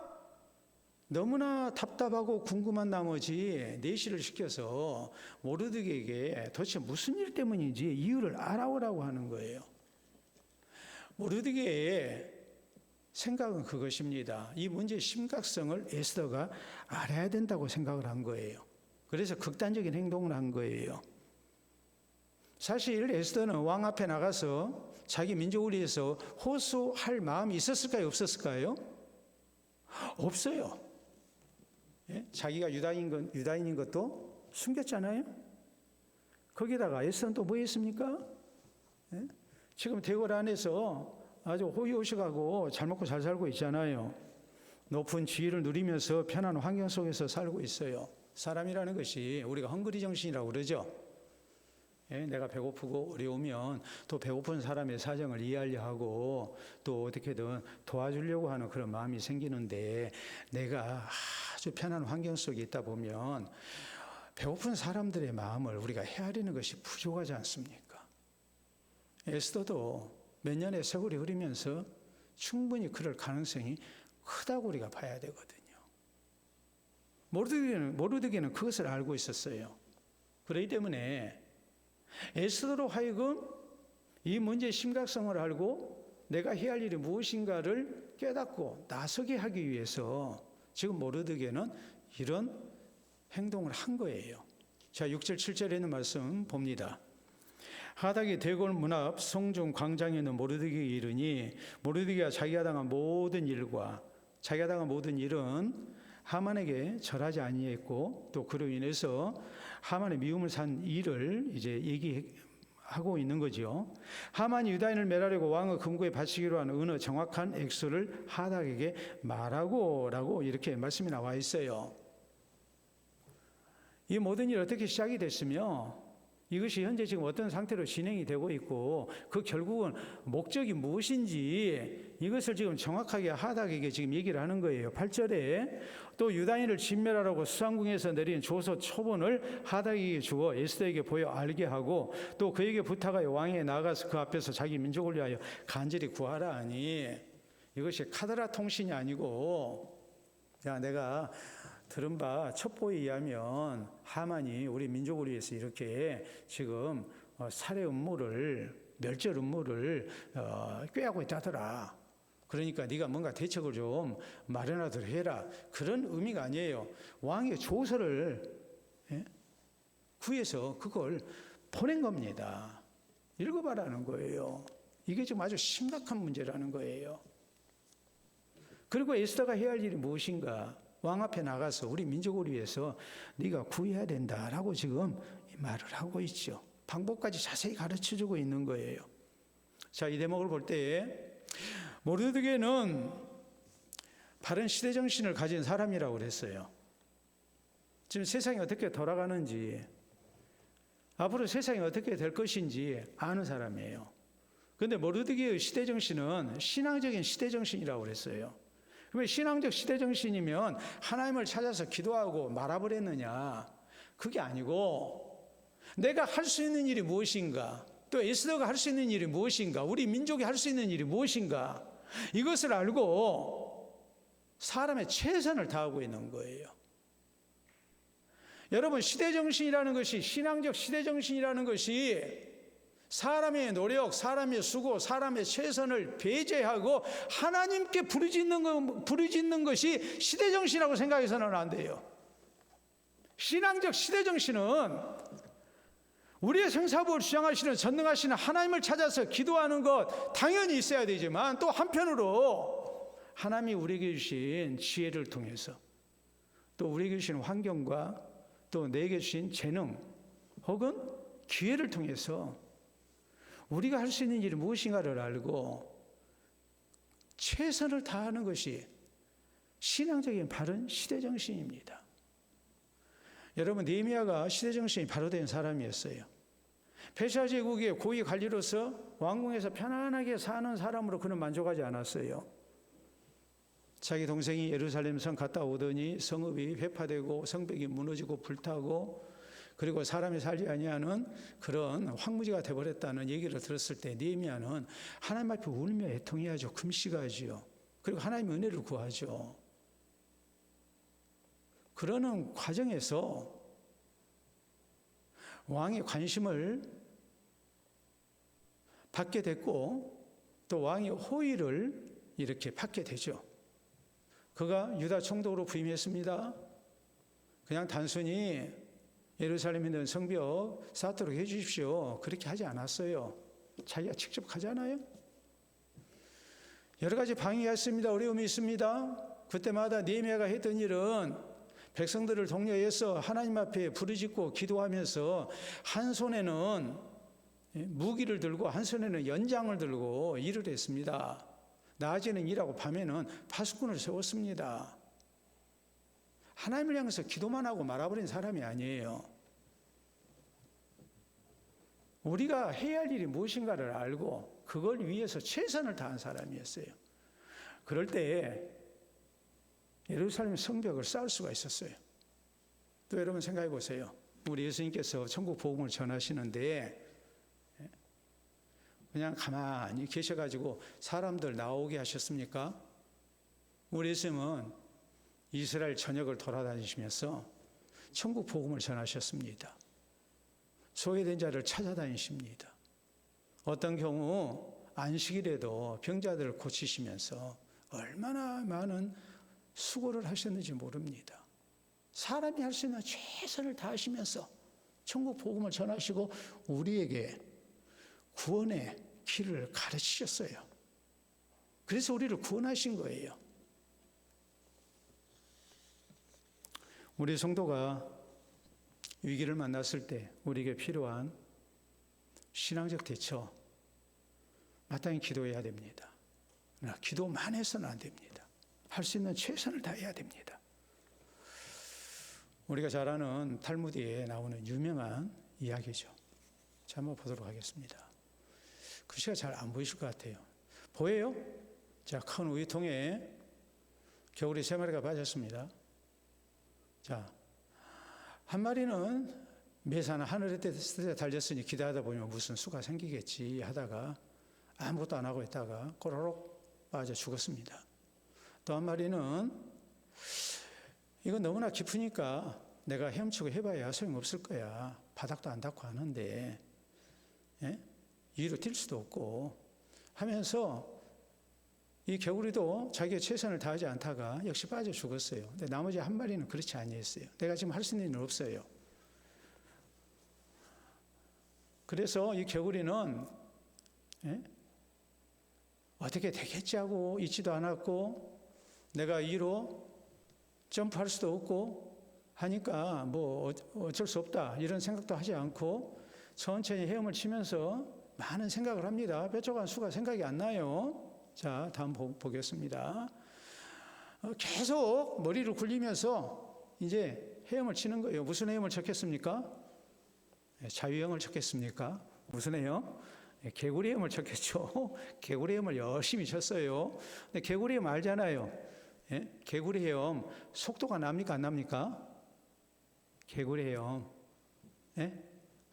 너무나 답답하고 궁금한 나머지 내시를 시켜서 모르드게에게 도대체 무슨 일 때문인지 이유를 알아오라고 하는 거예요. 모르드게의 생각은 그것입니다. 이 문제의 심각성을 에스더가 알아야 된다고 생각을 한 거예요. 그래서 극단적인 행동을 한 거예요. 사실 에스더는 왕 앞에 나가서 자기 민족을 위해서 호소할 마음이 있었을까요? 없었을까요? 없어요. 자기가 유다인인 것도 숨겼잖아요. 거기다가 에스더는 또 뭐 했습니까? 지금 대궐 안에서 아주 호의호식하고 잘 먹고 잘 살고 있잖아요. 높은 지위를 누리면서 편한 환경 속에서 살고 있어요. 사람이라는 것이 우리가 헝그리 정신이라고 그러죠. 내가 배고프고 어려우면 또 배고픈 사람의 사정을 이해하려 하고 또 어떻게든 도와주려고 하는 그런 마음이 생기는데 내가 아주 편한 환경 속에 있다 보면 배고픈 사람들의 마음을 우리가 헤아리는 것이 부족하지 않습니까? 에스더도 몇 년의 세월이 흐르면서 충분히 그럴 가능성이 크다고 우리가 봐야 되거든요. 모르드게는 그것을 알고 있었어요. 그렇기 때문에 에스더로 하여금 이 문제의 심각성을 알고 내가 해야 할 일이 무엇인가를 깨닫고 나서게 하기 위해서 지금 모르드게는 이런 행동을 한 거예요. 자, 6절 7절에 있는 말씀 봅니다. 하닥이 대궐 문 앞 성중 광장에 있는 모르드게에게 이르니 모르드게가 자기가 당한 모든 일은 하만에게 절하지 아니했고 또 그로 인해서 하만의 미움을 산 일을 이제 얘기하고 있는 거죠. 하만이 유다인을 멸하려고 왕의 금고에 바치기로 한 어느 정확한 액수를 하닥에게 말하고라고 이렇게 말씀이 나와 있어요. 이 모든 일이 어떻게 시작이 됐으며 이것이 현재 지금 어떤 상태로 진행이 되고 있고 그 결국은 목적이 무엇인지 이것을 지금 정확하게 하닥에게 지금 얘기를 하는 거예요. 8절에 또 유다인을 진멸하라고 수상궁에서 내린 조서 초본을 하닥에게 주어 에스더에게 보여 알게 하고 또 그에게 부탁하여 왕에 나가서 그 앞에서 자기 민족을 위하여 간절히 구하라 하니 이것이 카드라 통신이 아니고 야 내가 들은 바 첩보에 의하면 하만이 우리 민족을 위해서 이렇게 지금 살해 음모를 멸절 음모를 꾀하고 있다더라. 그러니까 네가 뭔가 대책을 좀 마련하도록 해라. 그런 의미가 아니에요. 왕의 조서를 구해서 그걸 보낸 겁니다. 읽어봐라는 거예요. 이게 지금 아주 심각한 문제라는 거예요. 그리고 에스더가 해야 할 일이 무엇인가? 왕 앞에 나가서 우리 민족을 위해서 네가 구해야 된다라고 지금 말을 하고 있죠. 방법까지 자세히 가르쳐주고 있는 거예요. 자, 이 대목을 볼 때 모르드게는 바른 시대 정신을 가진 사람이라고 그랬어요. 지금 세상이 어떻게 돌아가는지 앞으로 세상이 어떻게 될 것인지 아는 사람이에요. 그런데 모르드게의 시대 정신은 신앙적인 시대 정신이라고 그랬어요. 그러면 신앙적 시대정신이면 하나님을 찾아서 기도하고 말아버렸느냐? 그게 아니고 내가 할 수 있는 일이 무엇인가? 또 에스더가 할 수 있는 일이 무엇인가? 우리 민족이 할 수 있는 일이 무엇인가? 이것을 알고 사람의 최선을 다하고 있는 거예요. 여러분 시대정신이라는 것이 신앙적 시대정신이라는 것이 사람의 노력, 사람의 수고, 사람의 최선을 배제하고 하나님께 부르짖는 것이 시대정신이라고 생각해서는 안 돼요. 신앙적 시대정신은 우리의 생사부를 주장하시는 전능하시는 하나님을 찾아서 기도하는 것 당연히 있어야 되지만 또 한편으로 하나님이 우리에게 주신 지혜를 통해서 또 우리에게 주신 환경과 또 내게 주신 재능 혹은 기회를 통해서 우리가 할 수 있는 일이 무엇인가를 알고 최선을 다하는 것이 신앙적인 바른 시대정신입니다. 여러분 느헤미야가 시대정신이 바로 된 사람이었어요. 페르시아 제국의 고위 관리로서 왕궁에서 편안하게 사는 사람으로 그는 만족하지 않았어요. 자기 동생이 예루살렘 성 갔다 오더니 성읍이 회파되고 성벽이 무너지고 불타고 그리고 사람이 살지 아니하는 그런 황무지가 되어버렸다는 얘기를 들었을 때 느헤미야는 하나님 앞에 울며 애통해야죠. 금식하지요. 그리고 하나님의 은혜를 구하죠. 그러는 과정에서 왕의 관심을 받게 됐고 또 왕의 호의를 이렇게 받게 되죠. 그가 유다 총독으로 부임했습니다. 그냥 단순히 예루살렘에 있는 성벽 쌓도록 해 주십시오. 그렇게 하지 않았어요. 자기가 직접 가잖아요. 여러 가지 방해가 있습니다. 어려움이 있습니다. 그때마다 느헤미야가 했던 일은 백성들을 독려해서 하나님 앞에 부르짖고 기도하면서 한 손에는 무기를 들고 한 손에는 연장을 들고 일을 했습니다. 낮에는 일하고 밤에는 파수꾼을 세웠습니다. 하나님을 향해서 기도만 하고 말아버린 사람이 아니에요. 우리가 해야 할 일이 무엇인가를 알고 그걸 위해서 최선을 다한 사람이었어요. 그럴 때 예루살렘 성벽을 쌓을 수가 있었어요. 또 여러분 생각해 보세요. 우리 예수님께서 천국 복음을 전하시는데 그냥 가만히 계셔가지고 사람들 나오게 하셨습니까? 우리 예수님은 이스라엘 전역을 돌아다니시면서 천국 복음을 전하셨습니다. 소외된 자를 찾아다니십니다. 어떤 경우 안식일에도 병자들을 고치시면서 얼마나 많은 수고를 하셨는지 모릅니다. 사람이 할 수 있는 최선을 다하시면서 천국 복음을 전하시고 우리에게 구원의 길을 가르치셨어요. 그래서 우리를 구원하신 거예요. 우리 성도가 위기를 만났을 때 우리에게 필요한 신앙적 대처, 마땅히 기도해야 됩니다. 그러나 기도만 해서는 안 됩니다. 할 수 있는 최선을 다해야 됩니다. 우리가 잘 아는 탈무드에 나오는 유명한 이야기죠. 자, 한번 보도록 하겠습니다. 글씨가 잘 안 보이실 것 같아요. 보여요? 자, 큰 우유통에 겨울이 3마리가 빠졌습니다. 자, 한 마리는 매사나 하늘에 달렸으니 기대하다 보면 무슨 수가 생기겠지 하다가 아무것도 안 하고 있다가 꼬르륵 빠져 죽었습니다. 또 한 마리는 이건 너무나 깊으니까 내가 헤엄치고 해봐야 소용없을 거야. 바닥도 안 닿고 하는데 위로 뛸 수도 없고 하면서 이 개구리도 자기의 최선을 다하지 않다가 역시 빠져 죽었어요. 근데 나머지 한 마리는 그렇지 아니했어요. 내가 지금 할 수 있는 일은 없어요. 그래서 이 개구리는 어떻게 되겠지 하고 있지도 않았고 내가 위로 점프할 수도 없고 하니까 뭐 어쩔 수 없다 이런 생각도 하지 않고 천천히 헤엄을 치면서 많은 생각을 합니다. 몇 초간 수가 생각이 안 나요. 자, 다음 보겠습니다. 계속 머리를 굴리면서 이제 헤엄을 치는 거예요. 무슨 헤엄을 쳤겠습니까? 자유형을 쳤겠습니까? 무슨 헤엄? 개구리 헤엄을 쳤겠죠. 개구리 헤엄을 열심히 쳤어요. 근데 개구리 헤엄 알잖아요. 개구리 헤엄 속도가 납니까 안 납니까? 개구리 헤엄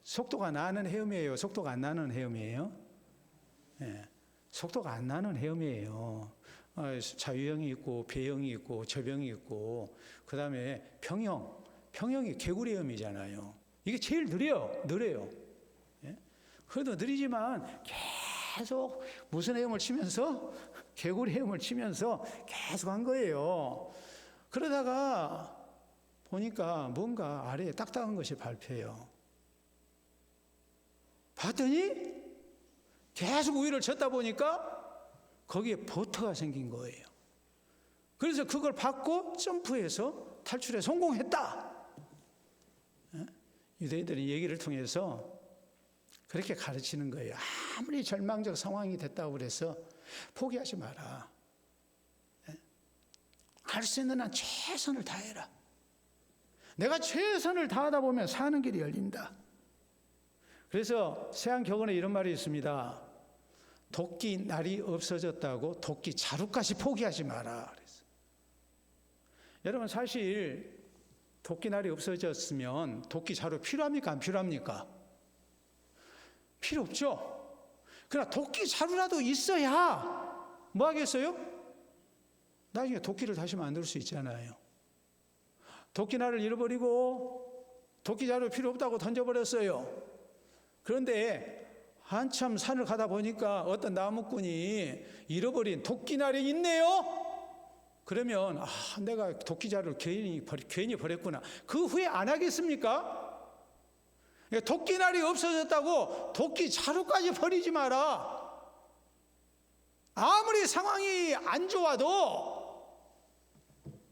속도가 나는 헤엄이에요? 속도가 안 나는 헤엄이에요? 속도가 안 나는 헤엄이에요. 자유형이 있고 배형이 있고 접형이 있고 그 다음에 평형이 개구리 헤엄이잖아요. 이게 제일 느려요. 그래도 느리지만 계속 무슨 헤엄을 치면서 개구리 헤엄을 치면서 계속 한 거예요. 그러다가 보니까 뭔가 아래에 딱딱한 것이 밟혀요. 봤더니 계속 우위를 쳤다 보니까 거기에 버터가 생긴 거예요. 그래서 그걸 받고 점프해서 탈출에 성공했다. 유대인들은 얘기를 통해서 그렇게 가르치는 거예요. 아무리 절망적 상황이 됐다고 그래서 포기하지 마라. 할 수 있는 한 최선을 다해라. 내가 최선을 다하다 보면 사는 길이 열린다. 그래서 세안격언에 이런 말이 있습니다. 도끼 날이 없어졌다고 도끼 자루까지 포기하지 마라. 그래서. 여러분 사실 도끼 날이 없어졌으면 도끼 자루 필요합니까? 안 필요합니까? 필요 없죠. 그러나 도끼 자루라도 있어야 뭐 하겠어요? 나중에 도끼를 다시 만들 수 있잖아요. 도끼 날을 잃어버리고 도끼 자루 필요 없다고 던져버렸어요. 그런데 한참 산을 가다 보니까 어떤 나무꾼이 잃어버린 도끼날이 있네요. 그러면 내가 도끼자루를 괜히 버렸구나. 그 후에 안 하겠습니까? 도끼날이 없어졌다고 도끼자루까지 버리지 마라. 아무리 상황이 안 좋아도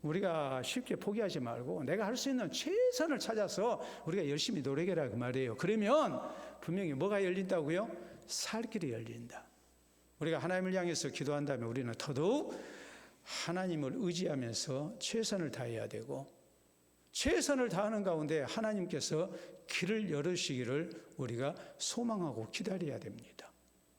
우리가 쉽게 포기하지 말고 내가 할 수 있는 최선을 찾아서 우리가 열심히 노력해라 그 말이에요. 그러면 분명히 뭐가 열린다고요? 살 길이 열린다. 우리가 하나님을 향해서 기도한다면 우리는 더더욱 하나님을 의지하면서 최선을 다해야 되고 최선을 다하는 가운데 하나님께서 길을 열으시기를 우리가 소망하고 기다려야 됩니다.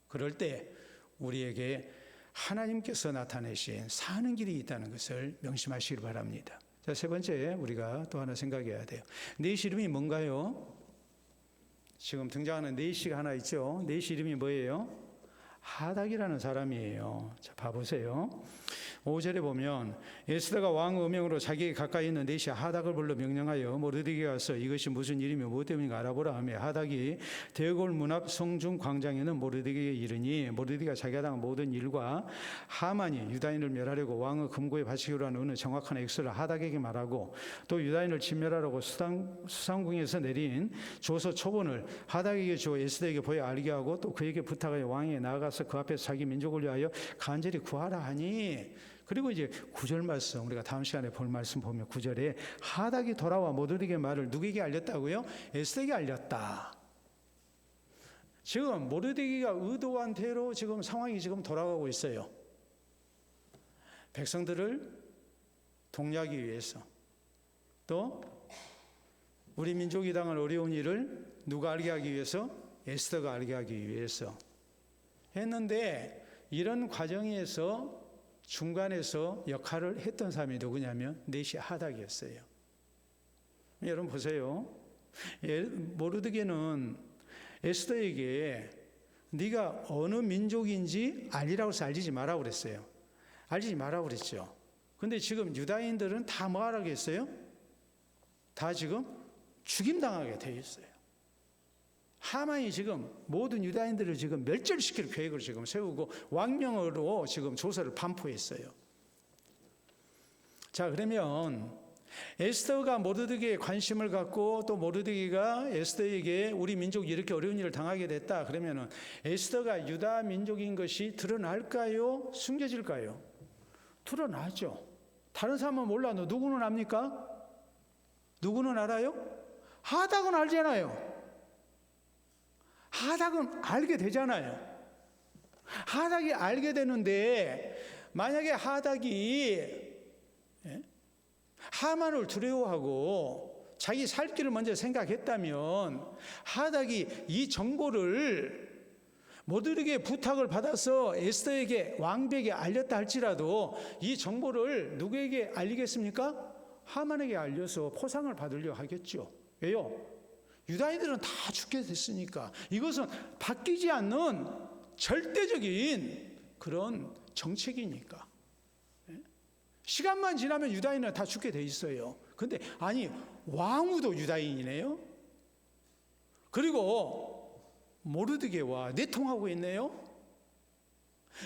그럴 때 우리에게 하나님께서 나타내신 사는 길이 있다는 것을 명심하시기 바랍니다. 자, 세 번째 우리가 또 하나 생각해야 돼요. 넷 이름이 뭔가요? 지금 등장하는 넷이 하나 있죠. 넷 이름이 뭐예요? 하닥이라는 사람이에요. 자, 봐보세요. 5절에 보면 에스더가 왕 음명으로 자기에게 가까이 있는 내시 하닥을 불러 명령하여 모르드게가 와서 이것이 무슨 일이며 무엇 때문인가 알아보라 하며 하닥이 대궐 문 앞 성중 광장에는 모르드게에게 이르니 모르드게가 자기가 당한 모든 일과 하만이 유다인을 멸하려고 왕의 금고에 바치기로 한 어느 정확한 액수를 하닥에게 말하고 또 유다인을 진멸하라고 수상궁에서 내린 조서 초본을 하닥에게 주어 에스더에게 보여 알게 하고 또 그에게 부탁하여 왕에게 나아가서 그 앞에서 자기 민족을 위하여 간절히 구하라 하니. 그리고 이제 9절 말씀, 우리가 다음 시간에 볼 말씀 보면 9절에 하닥이 돌아와 모르드게 말을 누구에게 알렸다고요? 에스더에게 알렸다. 지금 모르드게가 의도한 대로 지금 상황이 지금 돌아가고 있어요. 백성들을 독려하기 위해서, 또 우리 민족이 당할 어려운 일을 누가 알게 하기 위해서? 에스더가 알게 하기 위해서 했는데, 이런 과정에서 중간에서 역할을 했던 사람이 누구냐면 넷이 하닥이었어요. 여러분 보세요. 모르드게는 에스더에게 네가 어느 민족인지 알리라고 해서 알리지 마라고 그랬어요. 알리지 마라고 그랬죠. 근데 지금 유다인들은 다 뭐 하라고 했어요? 다 지금 죽임당하게 되어 있어요. 하만이 지금 모든 유다인들을 지금 멸절시킬 계획을 지금 세우고 왕명으로 지금 조서를 반포했어요. 자, 그러면 에스더가 모르드게에 관심을 갖고 또 모르드게가 에스더에게 우리 민족이 이렇게 어려운 일을 당하게 됐다. 그러면은 에스더가 유다 민족인 것이 드러날까요? 숨겨질까요? 드러나죠. 다른 사람은 몰라도 누구는 압니까? 누구는 알아요? 하닥은 알잖아요. 하닥은 알게 되잖아요. 하닥이 알게 되는데, 만약에 하닥이 하만을 두려워하고 자기 살 길을 먼저 생각했다면 하닥이 이 정보를 모르드게의 부탁을 받아서 에스더에게 왕비에게 알렸다 할지라도 이 정보를 누구에게 알리겠습니까? 하만에게 알려서 포상을 받으려 하겠죠. 왜요? 유다인들은 다 죽게 됐으니까. 이것은 바뀌지 않는 절대적인 그런 정책이니까. 시간만 지나면 유다인은 다 죽게 돼 있어요. 근데 아니, 왕후도 유다인이네요. 그리고 모르드게와 내통하고 있네요.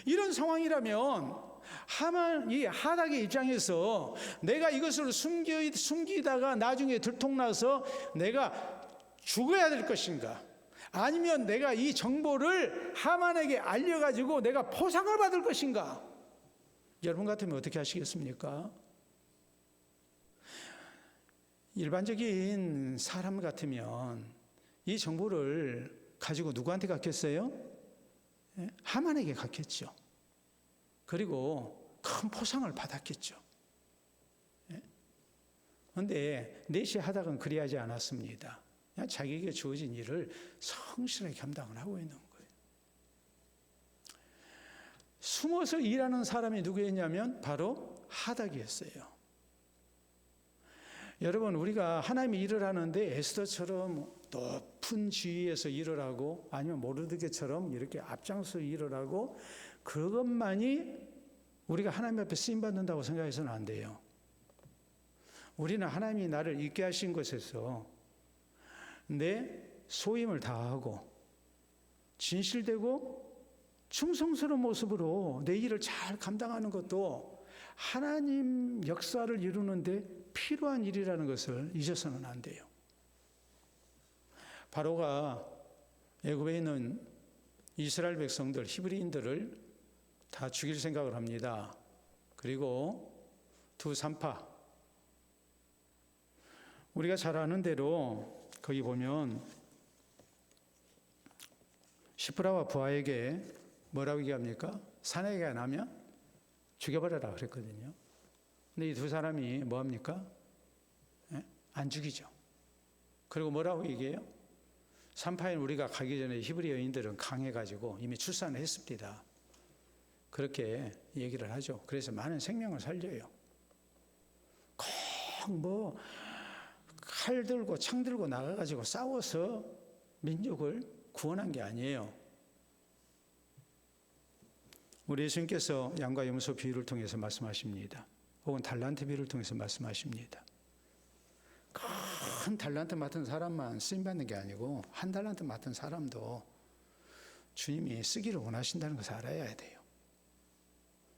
이런 상황이라면 이 하닥의 입장에서 내가 이것을 숨기다가 나중에 들통나서 내가 죽어야 될 것인가, 아니면 내가 이 정보를 하만에게 알려가지고 내가 포상을 받을 것인가? 여러분 같으면 어떻게 하시겠습니까? 일반적인 사람 같으면 이 정보를 가지고 누구한테 갔겠어요? 하만에게 갔겠죠. 그리고 큰 포상을 받았겠죠. 그런데 넷이 하닥은 그리하지 않았습니다. 그냥 자기에게 주어진 일을 성실하게 감당을 하고 있는 거예요. 숨어서 일하는 사람이 누구였냐면 바로 하닥이었어요. 여러분, 우리가 하나님의 일을 하는데 에스더처럼 높은 지위에서 일을 하고 아니면 모르드게처럼 이렇게 앞장서 일을 하고 그것만이 우리가 하나님 앞에 쓰임받는다고 생각해서는 안 돼요. 우리는 하나님이 나를 있게 하신 것에서 내 소임을 다하고 진실되고 충성스러운 모습으로 내 일을 잘 감당하는 것도 하나님 역사를 이루는데 필요한 일이라는 것을 잊어서는 안 돼요. 바로가 애굽에 있는 이스라엘 백성들, 히브리인들을 다 죽일 생각을 합니다. 그리고 두 산파, 우리가 잘 아는 대로 거기 보면 시프라와 부하에게 뭐라고 얘기합니까? 사내가 나면 죽여버려라 그랬거든요. 근데 이 두 사람이 뭐합니까? 안 죽이죠. 그리고 뭐라고 얘기해요? 산파인 우리가 가기 전에 히브리 여인들은 강해가지고 이미 출산을 했습니다. 그렇게 얘기를 하죠. 그래서 많은 생명을 살려요. 꼭 칼 들고 창 들고 나가가지고 싸워서 민족을 구원한 게 아니에요. 우리 예수님께서 양과 염소 비유를 통해서 말씀하십니다. 혹은 달란트 비유를 통해서 말씀하십니다. 큰 달란트 맡은 사람만 쓰임받는 게 아니고 한 달란트 맡은 사람도 주님이 쓰기를 원하신다는 것을 알아야 돼요.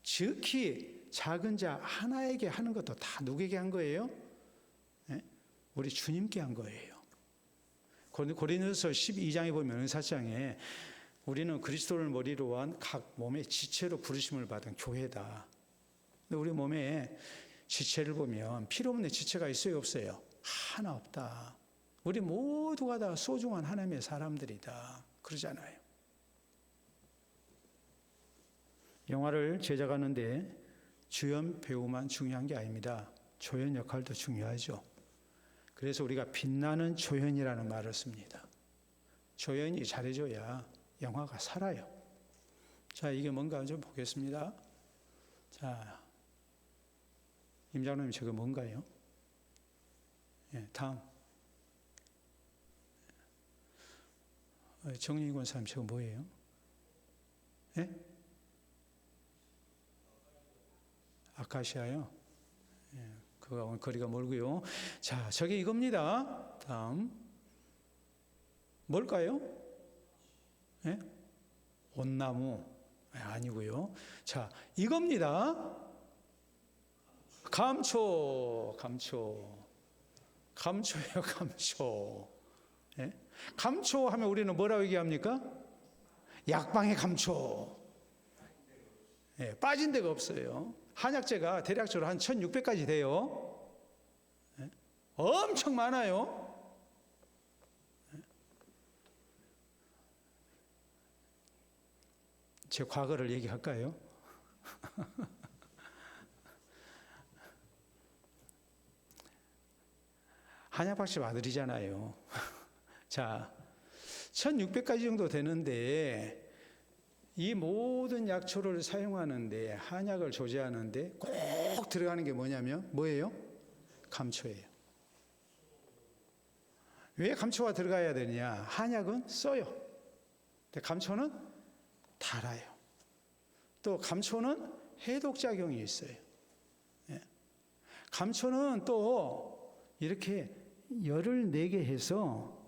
지극히 작은 자 하나에게 하는 것도 다 누구에게 한 거예요? 네? 우리 주님께 한 거예요. 고린도서 12장에 보면 은사장에 우리는 그리스도를 머리로 한 각 몸의 지체로 부르심을 받은 교회다. 근데 우리 몸에 지체를 보면 필요 없는 지체가 있어요, 없어요? 하나 없다. 우리 모두가 다 소중한 하나님의 사람들이다. 그러잖아요. 영화를 제작하는데 주연 배우만 중요한 게 아닙니다. 조연 역할도 중요하죠. 그래서 우리가 빛나는 조연이라는 말을 씁니다. 조연이 잘해줘야 영화가 살아요. 자, 이게 뭔가 좀 보겠습니다. 자, 임 장로님 저거 뭔가요? 예, 다음. 정윤희 권사님 저거 뭐예요? 예? 아카시아요? 예, 그거 거리가 멀고요. 자, 저게 이겁니다. 다음. 뭘까요? 예? 온나무. 아니고요. 자, 이겁니다. 감초예요, 감초. 예? 감초 하면 우리는 뭐라고 얘기합니까? 약방의 감초. 예, 빠진 데가 없어요. 한약재가 대략적으로 한 1600가지 돼요. 예? 엄청 많아요. 예? 제 과거를 얘기할까요? 한약박씨 아들이잖아요. 자, 1600가지 정도 되는데 이 모든 약초를 사용하는데 한약을 조제하는데 꼭 들어가는 게 뭐냐면 뭐예요? 감초예요. 왜 감초가 들어가야 되느냐? 한약은 써요. 근데 감초는 달아요. 또 감초는 해독작용이 있어요. 감초는 또 이렇게 열을 내게 해서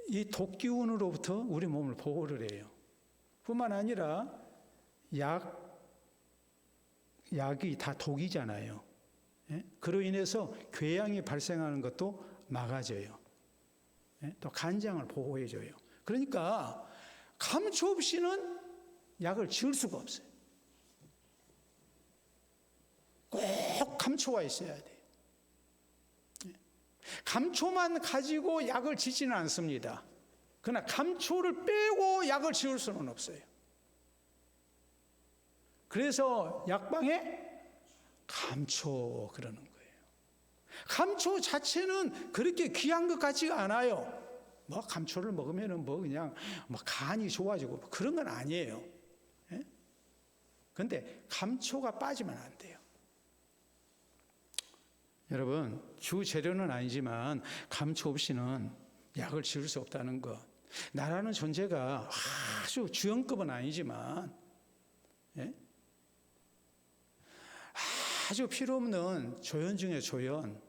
이 독기운으로부터 우리 몸을 보호를 해요. 뿐만 아니라 약이 다 독이잖아요. 그로 인해서 궤양이 발생하는 것도 막아져요. 또 간장을 보호해줘요. 그러니까 감초 없이는 약을 지을 수가 없어요. 꼭 감초가 있어야 돼요. 감초만 가지고 약을 짓지는 않습니다. 그러나 감초를 빼고 약을 지을 수는 없어요. 그래서 약방에 감초 그러는 거예요. 감초 자체는 그렇게 귀한 것 같지가 않아요. 뭐 감초를 먹으면은 뭐 그냥 뭐 간이 좋아지고 그런 건 아니에요. 그런데 감초가 빠지면 안 돼요. 여러분, 주 재료는 아니지만 감초 없이는 약을 지을 수 없다는 것. 나라는 존재가 아주 주연급은 아니지만 아주 필요 없는 조연 중에 조연,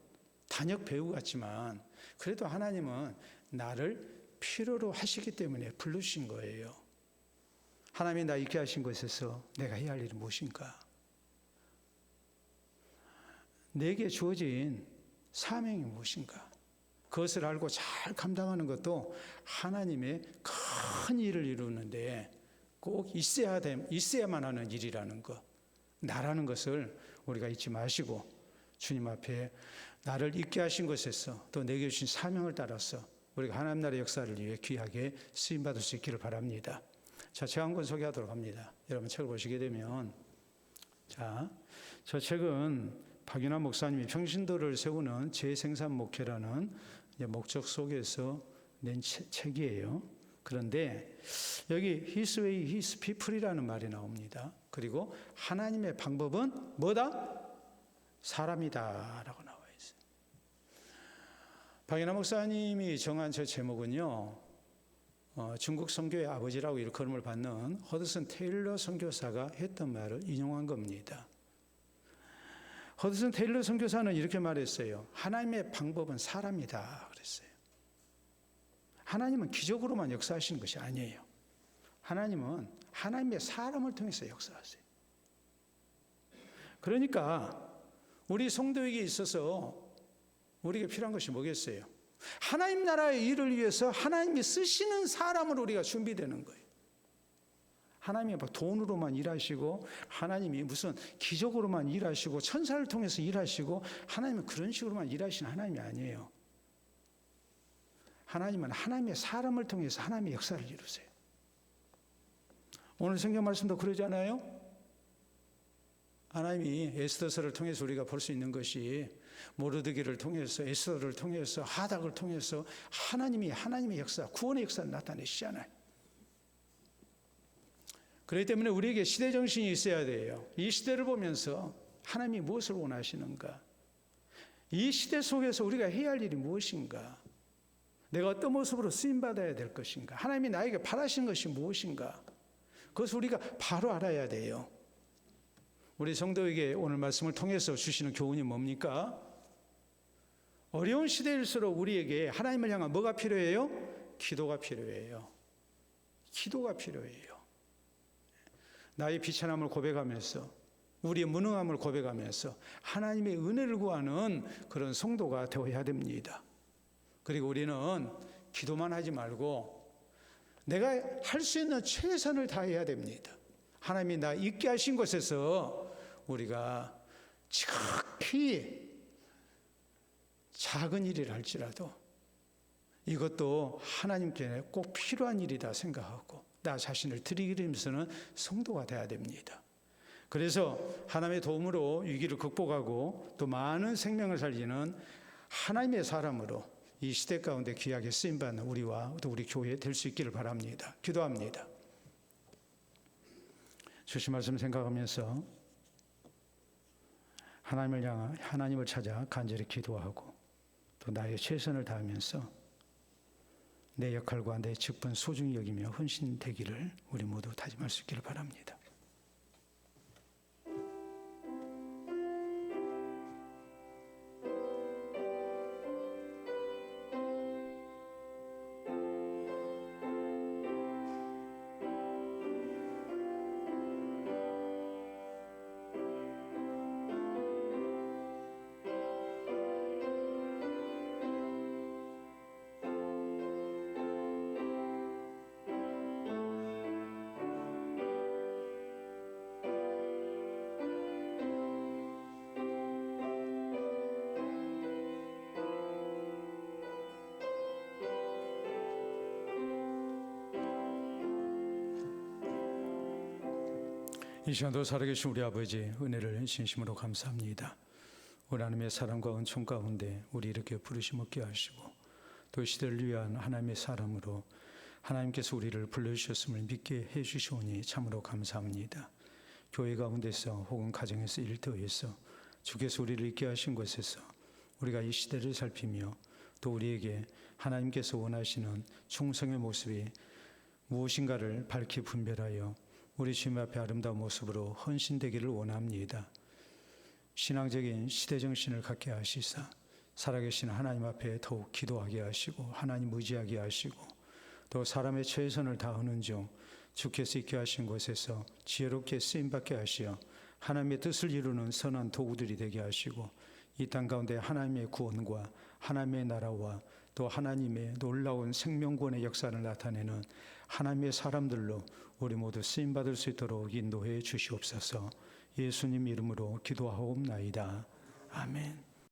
단역 배우 같지만 그래도 하나님은 나를 필요로 하시기 때문에 부르신 거예요. 하나님이 나 있게 하신 것에서 내가 해야 할 일은 무엇인가? 내게 주어진 사명이 무엇인가? 그것을 알고 잘 감당하는 것도 하나님의 큰 일을 이루는데 꼭 있어야만 하는 일이라는 것. 나라는 것을 우리가 잊지 마시고 주님 앞에 나를 있게 하신 것에서 또 내게 주신 사명을 따라서 우리가 하나님 나라의 역사를 위해 귀하게 쓰임받을 수 있기를 바랍니다. 자, 책 한 권 소개하도록 합니다. 여러분 책을 보시게 되면 자, 저 책은 박윤환 목사님이 평신도를 세우는 재생산 목회라는 목적 속에서 낸 책이에요. 그런데 여기 His way, His people이라는 말이 나옵니다. 그리고 하나님의 방법은 뭐다? 사람이다 라고 나와 있어요. 박윤환 목사님이 정한 저 제목은요, 중국 선교의 아버지라고 일컬음을 받는 허드슨 테일러 선교사가 했던 말을 인용한 겁니다. 허드슨 테일러 선교사는 이렇게 말했어요. 하나님의 방법은 사람이다 그랬어요. 하나님은 기적으로만 역사하시는 것이 아니에요. 하나님은 하나님의 사람을 통해서 역사하세요. 그러니까 우리 성도에게 있어서 우리에게 필요한 것이 뭐겠어요? 하나님 나라의 일을 위해서 하나님이 쓰시는 사람으로 우리가 준비되는 거예요. 하나님이 돈으로만 일하시고 하나님이 무슨 기적으로만 일하시고 천사를 통해서 일하시고 하나님은 그런 식으로만 일하시는 하나님이 아니에요. 하나님은 하나님의 사람을 통해서 하나님의 역사를 이루세요. 오늘 성경 말씀도 그러잖아요. 하나님이 에스더서를 통해서 우리가 볼 수 있는 것이 모르드게를 통해서 에스더를 통해서 하닥을 통해서 하나님의 역사, 구원의 역사를 나타내시잖아요. 그렇기 때문에 우리에게 시대 정신이 있어야 돼요. 이 시대를 보면서 하나님이 무엇을 원하시는가? 이 시대 속에서 우리가 해야 할 일이 무엇인가? 내가 어떤 모습으로 쓰임받아야 될 것인가? 하나님이 나에게 바라시는 것이 무엇인가? 그것을 우리가 바로 알아야 돼요. 우리 성도에게 오늘 말씀을 통해서 주시는 교훈이 뭡니까? 어려운 시대일수록 우리에게 하나님을 향한 뭐가 필요해요? 기도가 필요해요. 기도가 필요해요. 나의 비천함을 고백하면서 우리의 무능함을 고백하면서 하나님의 은혜를 구하는 그런 성도가 되어야 됩니다. 그리고 우리는 기도만 하지 말고 내가 할 수 있는 최선을 다해야 됩니다. 하나님이 나 있게 하신 곳에서 우리가 지극히 작은 일이라 할지라도 이것도 하나님께 꼭 필요한 일이다 생각하고 나 자신을 들이기면서는 성도가 돼야 됩니다. 그래서 하나님의 도움으로 위기를 극복하고 또 많은 생명을 살리는 하나님의 사람으로 이 시대 가운데 귀하게 쓰임받는 우리와 또 우리 교회 될 수 있기를 바랍니다. 기도합니다. 주신 말씀 생각하면서 하나님을 찾아 간절히 기도하고 또 나의 최선을 다하면서 내 역할과 내 직분 소중히 여기며 헌신되기를 우리 모두 다짐할 수 있기를 바랍니다. 이 시간도 살아계신 우리 아버지 은혜를 진심으로 감사합니다. 우리 하나님의 사랑과 은총 가운데 우리 이렇게 부르심 얻게 하시고 또 시대를 위한 하나님의 사람으로 하나님께서 우리를 불러주셨음을 믿게 해주시오니 참으로 감사합니다. 교회 가운데서 혹은 가정에서 일터에서 주께서 우리를 있게 하신 곳에서 우리가 이 시대를 살피며 또 우리에게 하나님께서 원하시는 충성의 모습이 무엇인가를 밝히 분별하여 우리 주님 앞에 아름다운 모습으로 헌신되기를 원합니다. 신앙적인 시대정신을 갖게 하시사 살아계신 하나님 앞에 더욱 기도하게 하시고 하나님 의지하게 하시고 또 사람의 최선을 다하는 중 주께서 있게 하신 곳에서 지혜롭게 쓰임받게 하시어 하나님의 뜻을 이루는 선한 도구들이 되게 하시고 이 땅 가운데 하나님의 구원과 하나님의 나라와 또 하나님의 놀라운 생명권의 역사를 나타내는 하나님의 사람들로 우리 모두 쓰임받을 수 있도록 인도해 주시옵소서. 예수님 이름으로 기도하옵나이다. 아멘.